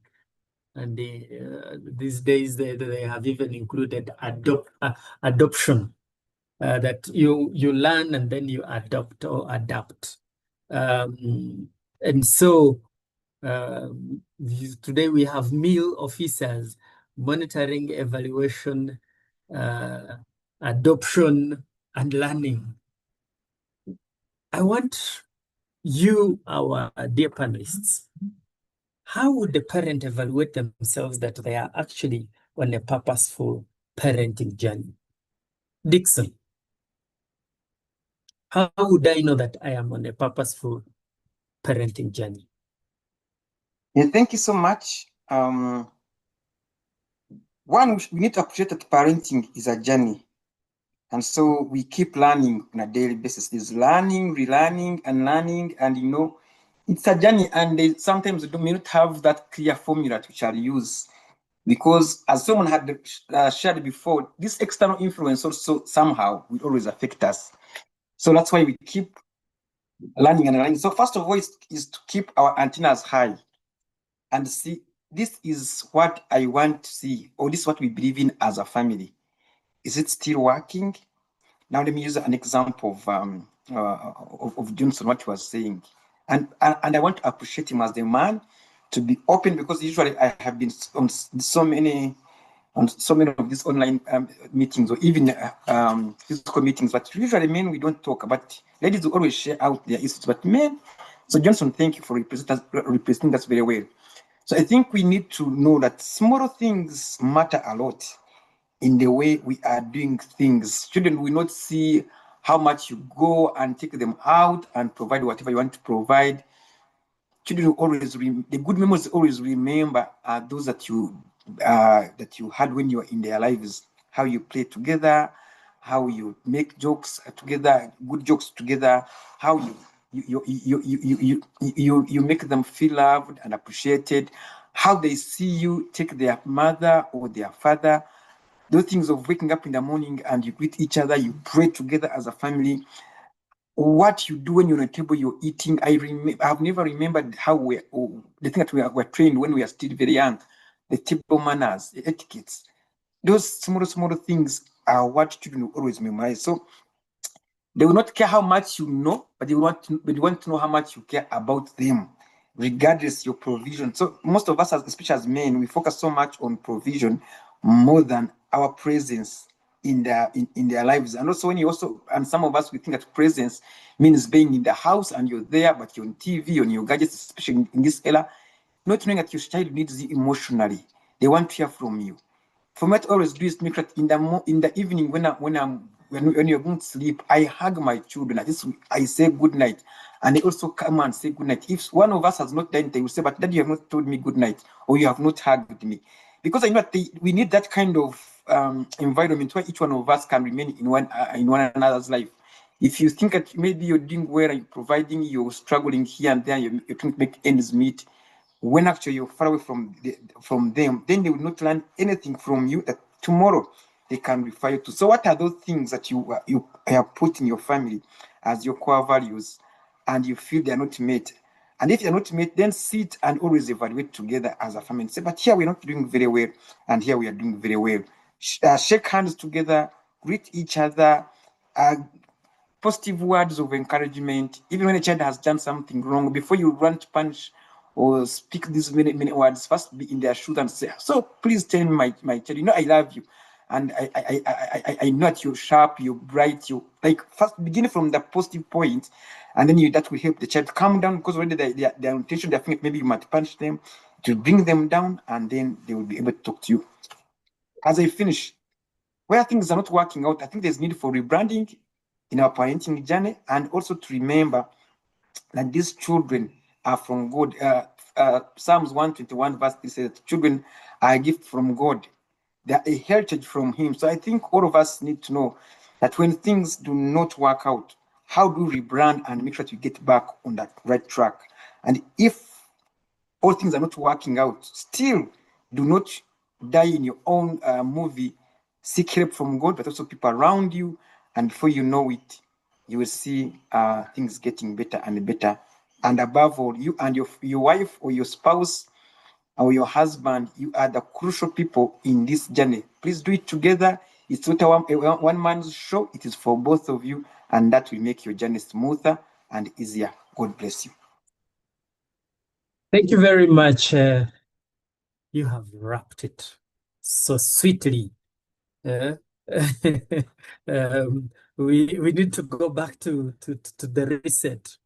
And these days they have even included adoption, that you learn and then you adopt or adapt. And so today we have meal officers monitoring, evaluation, adoption, and learning. I want you, our dear panelists, how would the parent evaluate themselves that they are actually on a purposeful parenting journey? Dixon, how would I know that I am on a purposeful parenting journey? Yeah, thank you so much. One, we need to appreciate that parenting is a journey. And so we keep learning on a daily basis. There's learning, relearning, and learning. And, you know, it's a journey. And sometimes we may not have that clear formula to shall use. Because as someone had shared before, this external influence also somehow will always affect us. So that's why we keep learning and learning. So first of all is to keep our antennas high and see, this is what I want to see, or this is what we believe in as a family. Is it still working? Now let me use an example of Johnson, what he was saying. And I want to appreciate him as the man to be open, because usually I have been on so many of these online meetings, or even physical meetings, but usually men, we don't talk, but ladies will always share out their issues, but men. So Johnson, thank you for representing us very well. So I think we need to know that small things matter a lot in the way we are doing things. Children will not see how much you go and take them out and provide whatever you want to provide. Children will always, the good memories always remember those that you had when you were in their lives, how you play together, how you make jokes together, good jokes together, how you you make them feel loved and appreciated. How they see you take their mother or their father, those things of waking up in the morning and you greet each other, you pray together as a family. What you do when you're on a table, you're eating. I've never remembered how the thing that we were trained when we are still very young, the table manners, the etiquettes. Those small things are what children will always memorize. So they will not care how much you know, but you want to know how much you care about them, regardless your provision. So most of us, especially as men, we focus so much on provision more than our presence in their lives. And also and some of us, we think that presence means being in the house and you're there, but you're on TV, on your gadgets, especially in this era, not knowing that your child needs you emotionally. They want to hear from you. For me, to always do is make sure that in the evening when you're going to sleep, I hug my children. I say good night, and they also come and say good night. If one of us has not done it, they will say, "But Daddy, you have not told me good night, or you have not hugged me," because I know that we need that kind of environment where each one of us can remain in one another's life. If you think that maybe you're doing well and you're providing, you're struggling here and there, you're trying to make ends meet, when actually you're far away from them, then they will not learn anything from you that tomorrow they can refer you to. So what are those things that you have put in your family as your core values and you feel they are not met? And if they're not met, then sit and always evaluate together as a family and say, but here we're not doing very well, and here we are doing very well. Shake hands together, greet each other, positive words of encouragement. Even when a child has done something wrong, before you run to punish or speak these many words, first be in their shoes and say, so please tell me, my child, you know I love you. And I know that you're sharp, you're bright, you like first begin from the positive point, and then that will help the child calm down, because already their intention, they think maybe you might punish them, to bring them down, and then they will be able to talk to you. As I finish, where things are not working out, I think there's need for rebranding in our parenting journey, and also to remember that these children are from God. Psalms 121 verse 3 says, children are a gift from God. They are a heritage from Him. So I think all of us need to know that when things do not work out, how do we rebrand and make sure that we get back on that right track? And if all things are not working out, still do not die in your own movie. Seek help from God, but also people around you. And before you know it, you will see things getting better and better. And above all, you and your wife or your spouse or your husband, you are the crucial people in this journey. Please do it together. It's not a one man's show. It is for both of you, and that will make your journey smoother and easier. God bless you. Thank you very much. You have wrapped it so sweetly. We need to go back to the reset.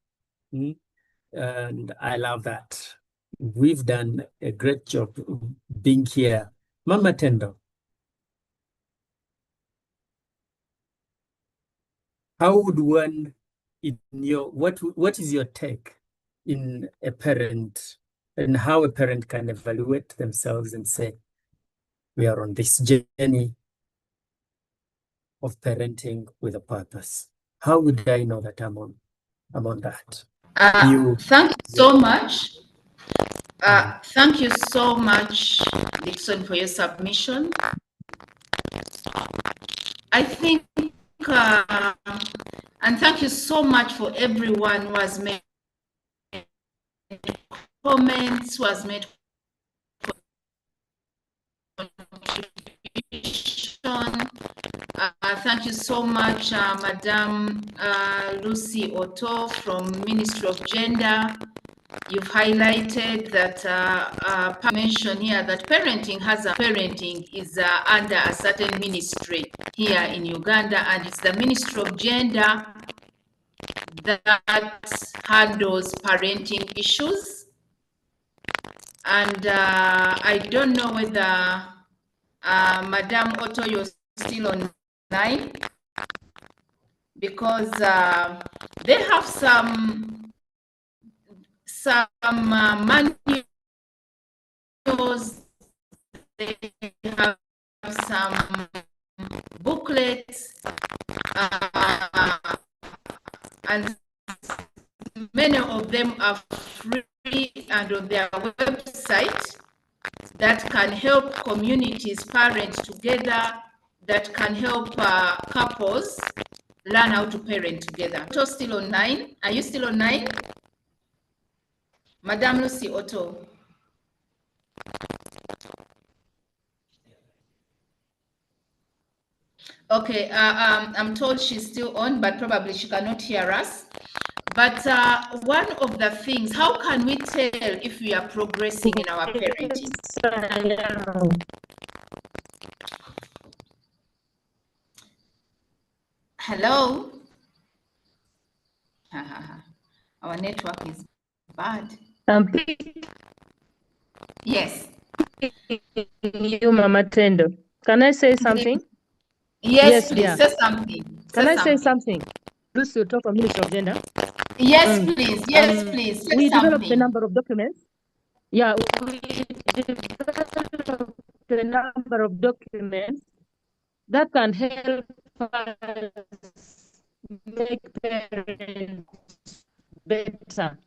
And I love that. We've done a great job being here. Mama Tendo, how would one, what is your take in a parent, and how a parent can evaluate themselves and say, we are on this journey of parenting with a purpose? How would I know that I'm on that? Thank you so much. Thank you so much, Dixon, for your submission. I think, and thank you so much for everyone who has made comments, who has made contribution. Thank you so much, Madam Lucy Otto from Ministry of Gender. You've highlighted that mention here that parenting is under a certain ministry here in Uganda, and it's the Ministry of Gender that handles parenting issues. And I don't know whether Madam Otto, you're still online, because they have some manuals, they have some booklets, and many of them are free and on their website that can help communities parent together, that can help couples learn how to parent together. Otto still online? Are you still online? Madame Lucy Otto. Okay, I'm told she's still on, but probably she cannot hear us. But one of the things, how can we tell if we are progressing in our parenting? Hello? Our network is bad. Yes. You, Mama Tendo. Can I say something? Yes, please, dear. say something. Can I say something? Lucy Otto from Ministry of Gender. Yes, please. Yes, please. Say we developed a something. number of documents. Yeah, we developed a number of documents that can help us make parents better,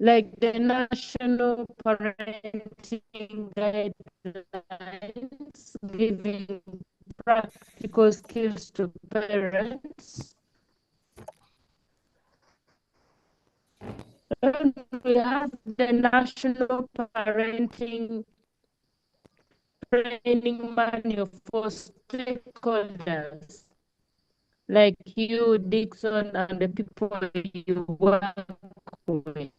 like the National Parenting Guidelines, giving practical skills to parents. And we have the National Parenting Training Manual for stakeholders, like you, Dixon, and the people you work with.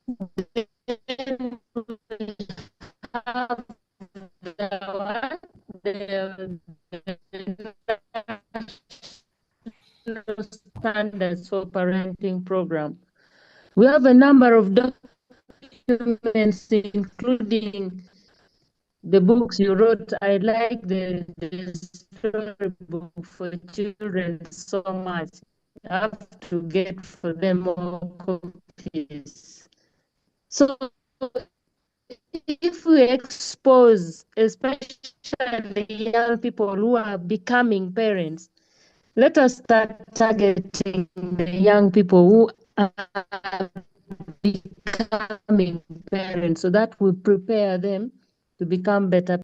Then we have the standards for parenting program. We have a number of documents, including the books you wrote. I like the storybook for children so much. I have to get for them more copies. So if we expose, especially young people who are becoming parents, let us start targeting the young people who are becoming parents so that we prepare them to become better.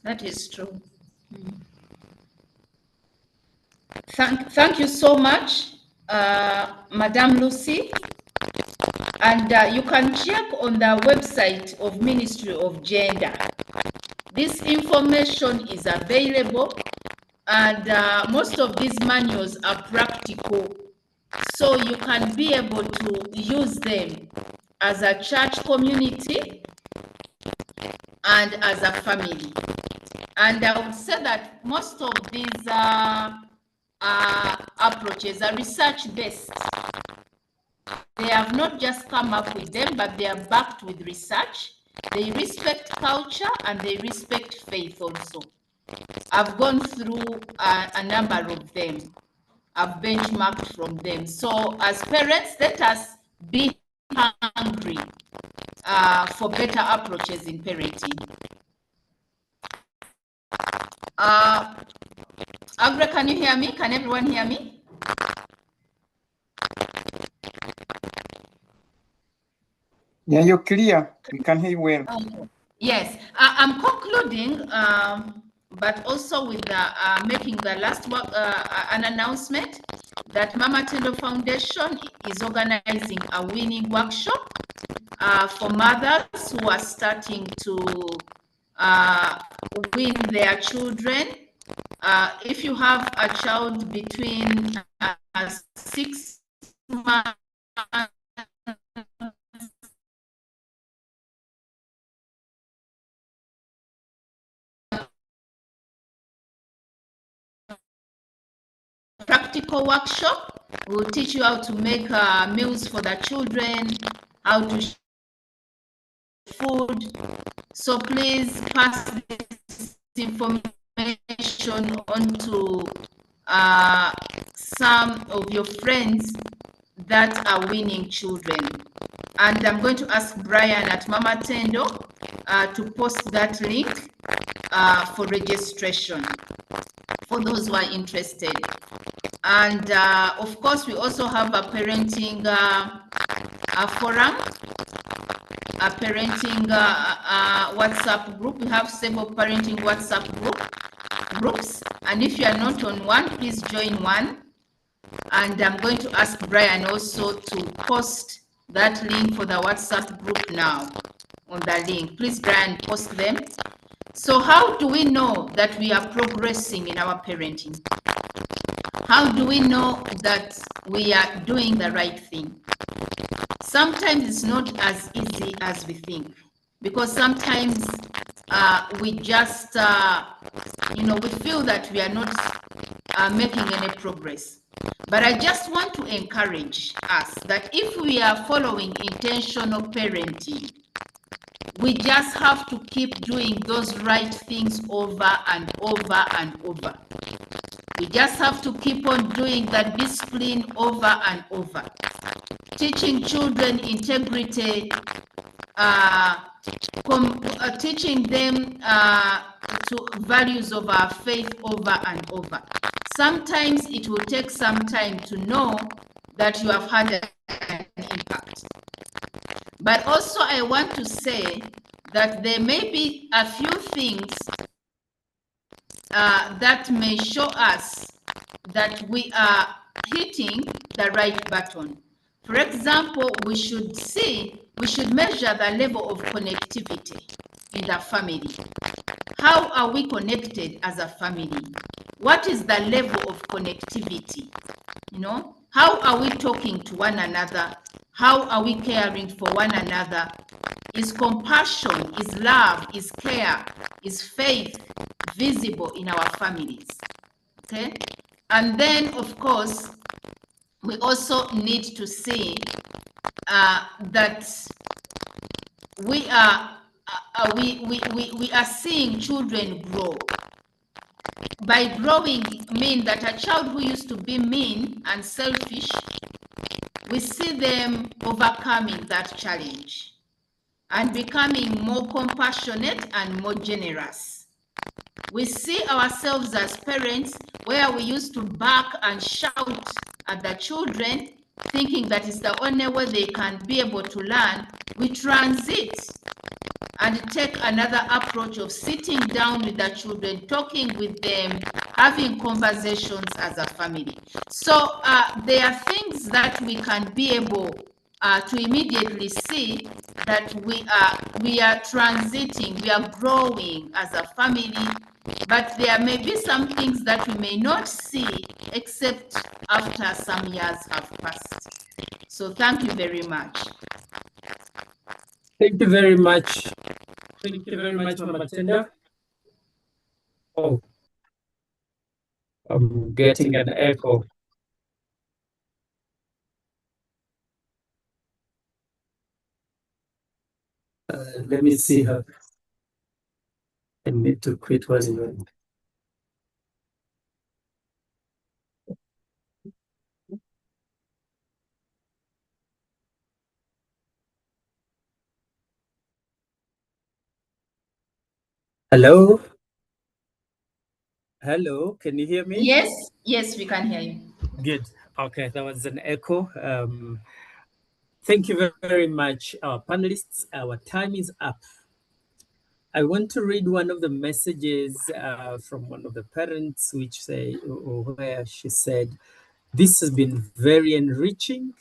That is true. Thank you so much, Madame Lucy. And you can check on the website of Ministry of Gender. This information is available, and most of these manuals are practical, so you can be able to use them as a church community and as a family. And I would say that most of these approaches are research-based. They have not just come up with them, but they are backed with research. They respect culture and they respect faith also. I've gone through a number of them. I've benchmarked from them. So as parents, let us be hungry for better approaches in parenting. Agra, can you hear me? Can everyone hear me? Yeah, you're clear. We can hear you well. Yes, I'm concluding, but also with making the last an announcement that Mama Tendo Foundation is organizing a winning workshop for mothers who are starting to win their children. If you have a child between 6 months practical workshop, we'll teach you how to make meals for the children, how to food. So please pass this information on to some of your friends that are winning children. And I'm going to ask Brian at Mama Tendo to post that link for registration for those who are interested. And of course, we also have a parenting forum, a parenting WhatsApp group. We have several parenting WhatsApp groups. And if you are not on one, please join one. And I'm going to ask Brian also to post that link for the WhatsApp group now on the link. Please, Brian, post them. So how do we know that we are progressing in our parenting? How do we know that we are doing the right thing? Sometimes it's not as easy as we think, because sometimes we just, we feel that we are not making any progress. But I just want to encourage us that if we are following intentional parenting, we just have to keep doing those right things over and over and over. We just have to keep on doing that discipline over and over. Teaching children integrity, teaching them to values of our faith over and over. Sometimes it will take some time to know that you have had an impact. But also I want to say that there may be a few things that may show us that we are hitting the right button. For example, we should measure the level of connectivity in the family. How are we connected as a family? What is the level of connectivity? How are we talking to one another? How are we caring for one another? Is compassion, is love, is care, is faith visible in our families? Okay? And then, of course, we also need to see that we are seeing children grow. By growing, mean that a child who used to be mean and selfish, we see them overcoming that challenge and becoming more compassionate and more generous. We see ourselves as parents where we used to bark and shout at the children, thinking that is the only way they can be able to learn. We transit and take another approach of sitting down with the children, talking with them, having conversations as a family. So there are things that we can be able to immediately see that we are transiting, we are growing as a family, but there may be some things that we may not see except after some years have passed. So thank you very much. Thank you very much. Thank you very much, Mama Tendo. Oh, I'm getting an echo. Let me see her. I need to quit one event. Hello? Hello, can you hear me? Yes, we can hear you. Good. Okay, that was an echo. Thank you very much, our panelists. Our time is up. I want to read one of the messages from one of the parents, where she said, "This has been very enriching.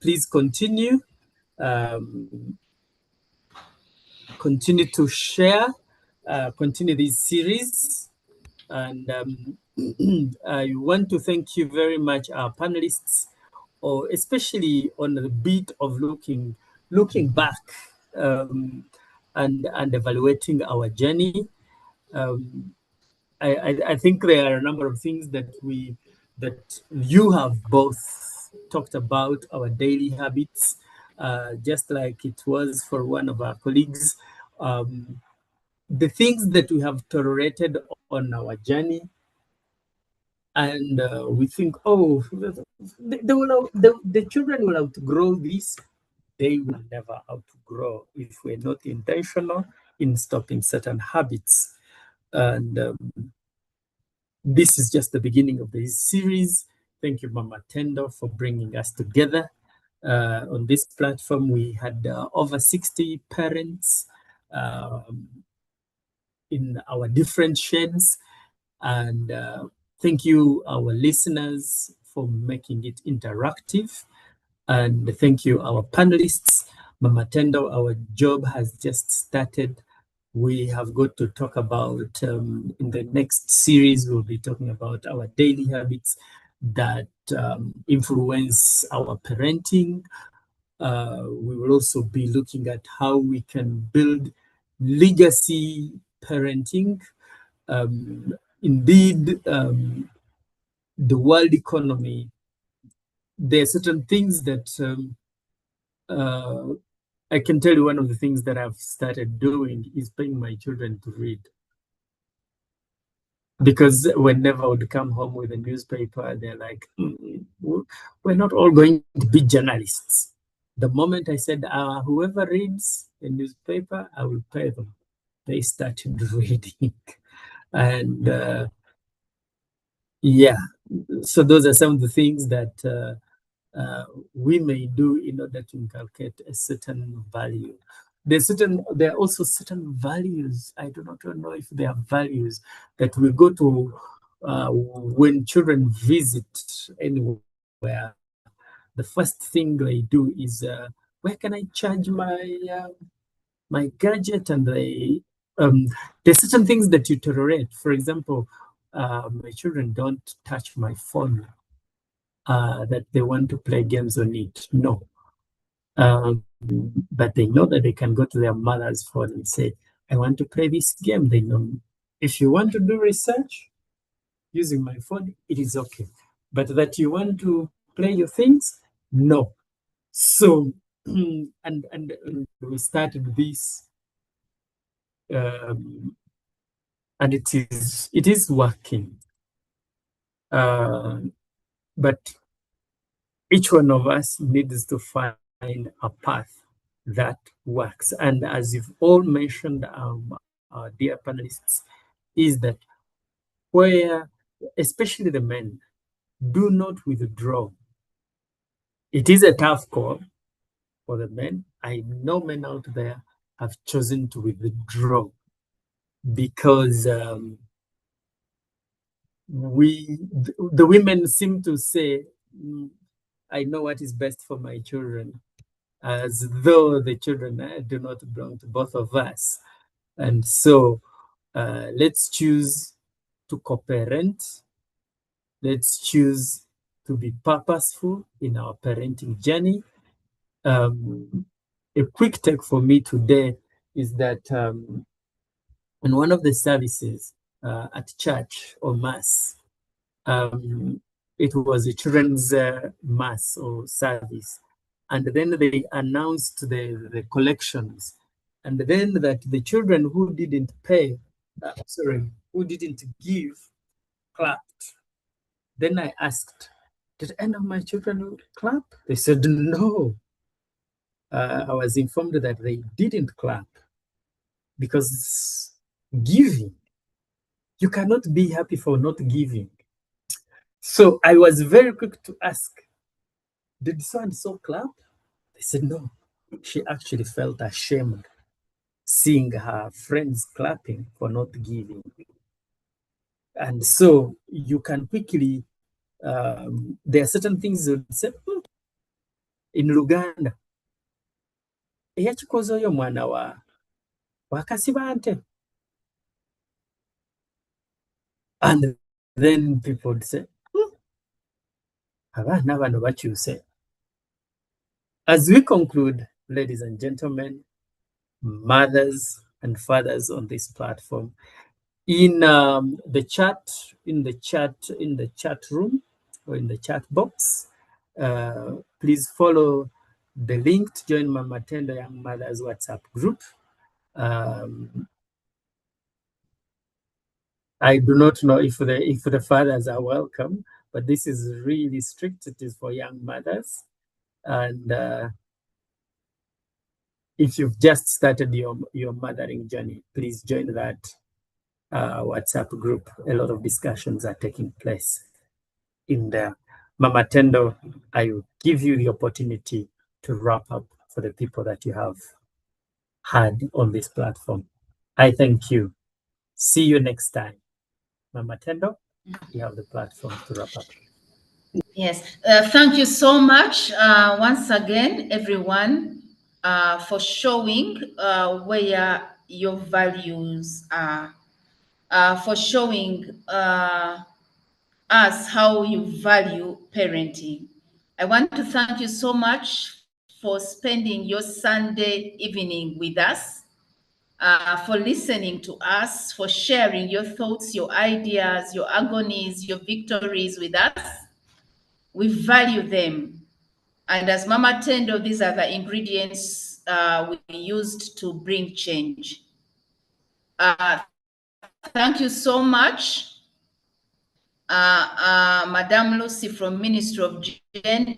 Please continue. Continue to share. Continue this series." And I want to thank you very much, our panelists, especially on the beat of looking back and evaluating our journey. I think there are a number of things that you have both talked about, our daily habits, just like it was for one of our colleagues. The things that we have tolerated on our journey, and we think, oh, the children will outgrow this. they will never outgrow if we're not intentional in stopping certain habits. And this is just the beginning of this series. Thank you, Mama Tendo, for bringing us together. On this platform, we had over 60 parents in our different sheds. And thank you, our listeners, for making it interactive. And thank you, our panelists. Mama Tendo, our job has just started. We have got to talk about, in the next series, we'll be talking about our daily habits that influence our parenting. We will also be looking at how we can build legacy parenting. Indeed, the world economy, there are certain things that I can tell you one of the things that I've started doing is paying my children to read. Because whenever I would come home with a newspaper, they're like, we're not all going to be journalists. The moment I said, whoever reads a newspaper, I will pay them. They started reading. And yeah, so those are some of the things that we may do in order to inculcate a certain value. There are also certain values. I do not know if there are values that we go to when children visit anywhere. The first thing they do is, where can I charge my gadget? And there's certain things that you tolerate. For example, my children don't touch my phone. That they want to play games on it. No. But they know that they can go to their mother's phone and say, I want to play this game. They know, if you want to do research using my phone, it is okay. But that you want to play your things, no. So, and we started this, and it is working. But each one of us needs to find a path that works. And as you've all mentioned, our dear panelists, is that where, especially the men, do not withdraw. It is a tough call for the men. I know men out there have chosen to withdraw because the women seem to say, I know what is best for my children, as though the children do not belong to both of us. And so let's choose to co-parent. Let's choose to be purposeful in our parenting journey. A quick take for me today is that in one of the services at church or mass, it was a children's mass or service. And then they announced the collections. And then that the children who didn't pay, who didn't give, clapped. Then I asked, did any of my children clap? They said, no. I was informed that they didn't clap because giving, you cannot be happy for not giving. So I was very quick to ask, did so and so clap? They said no. She actually felt ashamed seeing her friends clapping for not giving. And so you can quickly, there are certain things that say, in Luganda, eyakikoze oyo mwana wa Kasibante. And then people would say, abaana bano bakyuse. As we conclude, ladies and gentlemen, mothers and fathers on this platform, in the chat room or in the chat box, please follow the link to join Mama Tendo Young Mothers WhatsApp group. I do not know if the fathers are welcome, but this is really strict. It is for young mothers, and if you've just started your mothering journey, please join that WhatsApp group. A lot of discussions are taking place in there. Mama Tendo, I will give you the opportunity to wrap up for the people that you have had on this platform. I thank you. See you next time. Mama Tendo, you have the platform to wrap up. Yes, thank you so much once again, everyone, for showing where your values are, for showing us how you value parenting. I want to thank you so much for spending your Sunday evening with us, for listening to us, for sharing your thoughts, your ideas, your agonies, your victories with us. We value them. And as Mama Tendo, these are the ingredients we used to bring change. Thank you so much, Madame Lucy from Ministry of Gender.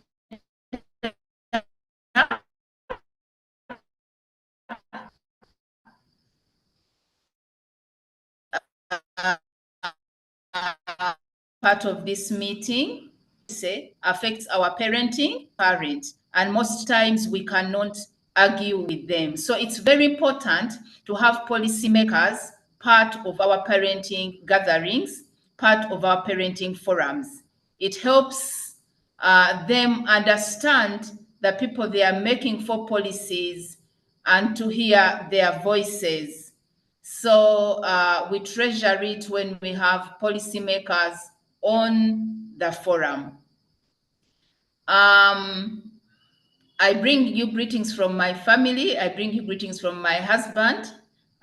Part of this meeting affects our parenting parents, and most times we cannot argue with them. So it's very important to have policymakers part of our parenting gatherings, part of our parenting forums. It helps them understand the people they are making for policies and to hear their voices. So we treasure it when we have policymakers on the forum. I bring you greetings from my family. I bring you greetings from my husband,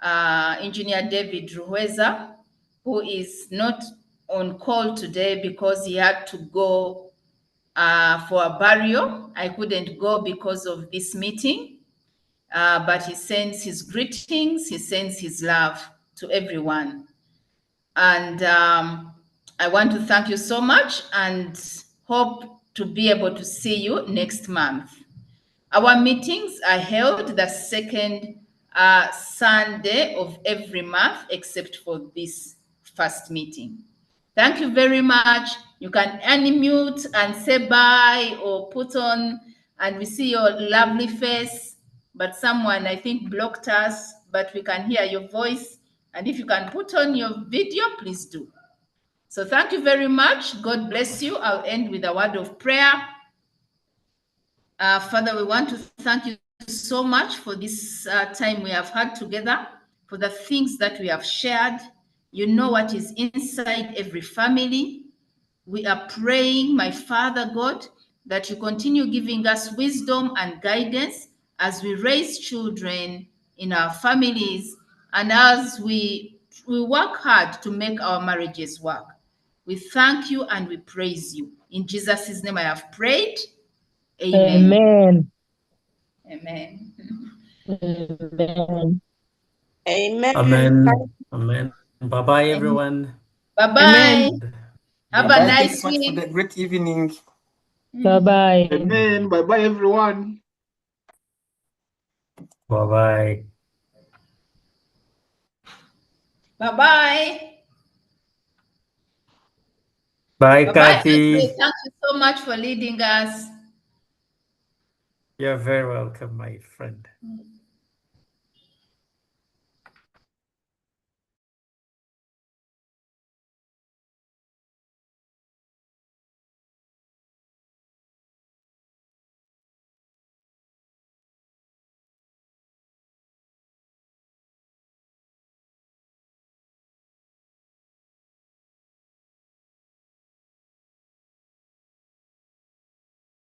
Engineer David Ruhweza, who is not on call today because he had to go for a burial. I couldn't go because of this meeting, but he sends his greetings, he sends his love to everyone. And I want to thank you so much and hope to be able to see you next month. Our meetings are held the second Sunday of every month, except for this first meeting. Thank you very much. You can unmute and say bye or put on, and we see your lovely face, but someone I think blocked us, but we can hear your voice. And if you can put on your video, please do. So thank you very much. God bless you. I'll end with a word of prayer. Father, we want to thank you so much for this time we have had together, for the things that we have shared. You know what is inside every family. We are praying, my Father God, that you continue giving us wisdom and guidance as we raise children in our families and as we work hard to make our marriages work. We thank you and we praise you. In Jesus' name I have prayed. Amen. Amen. Amen. Amen. Amen. Amen. Bye-bye, everyone. Bye-bye. Have a Bye-bye. Thank you nice so much for week. the great evening. Bye-bye. Amen. Bye-bye, everyone. Bye-bye. Bye-bye. Bye, Bye-bye. Kathy. Thank you so much for leading us. You're very welcome, my friend.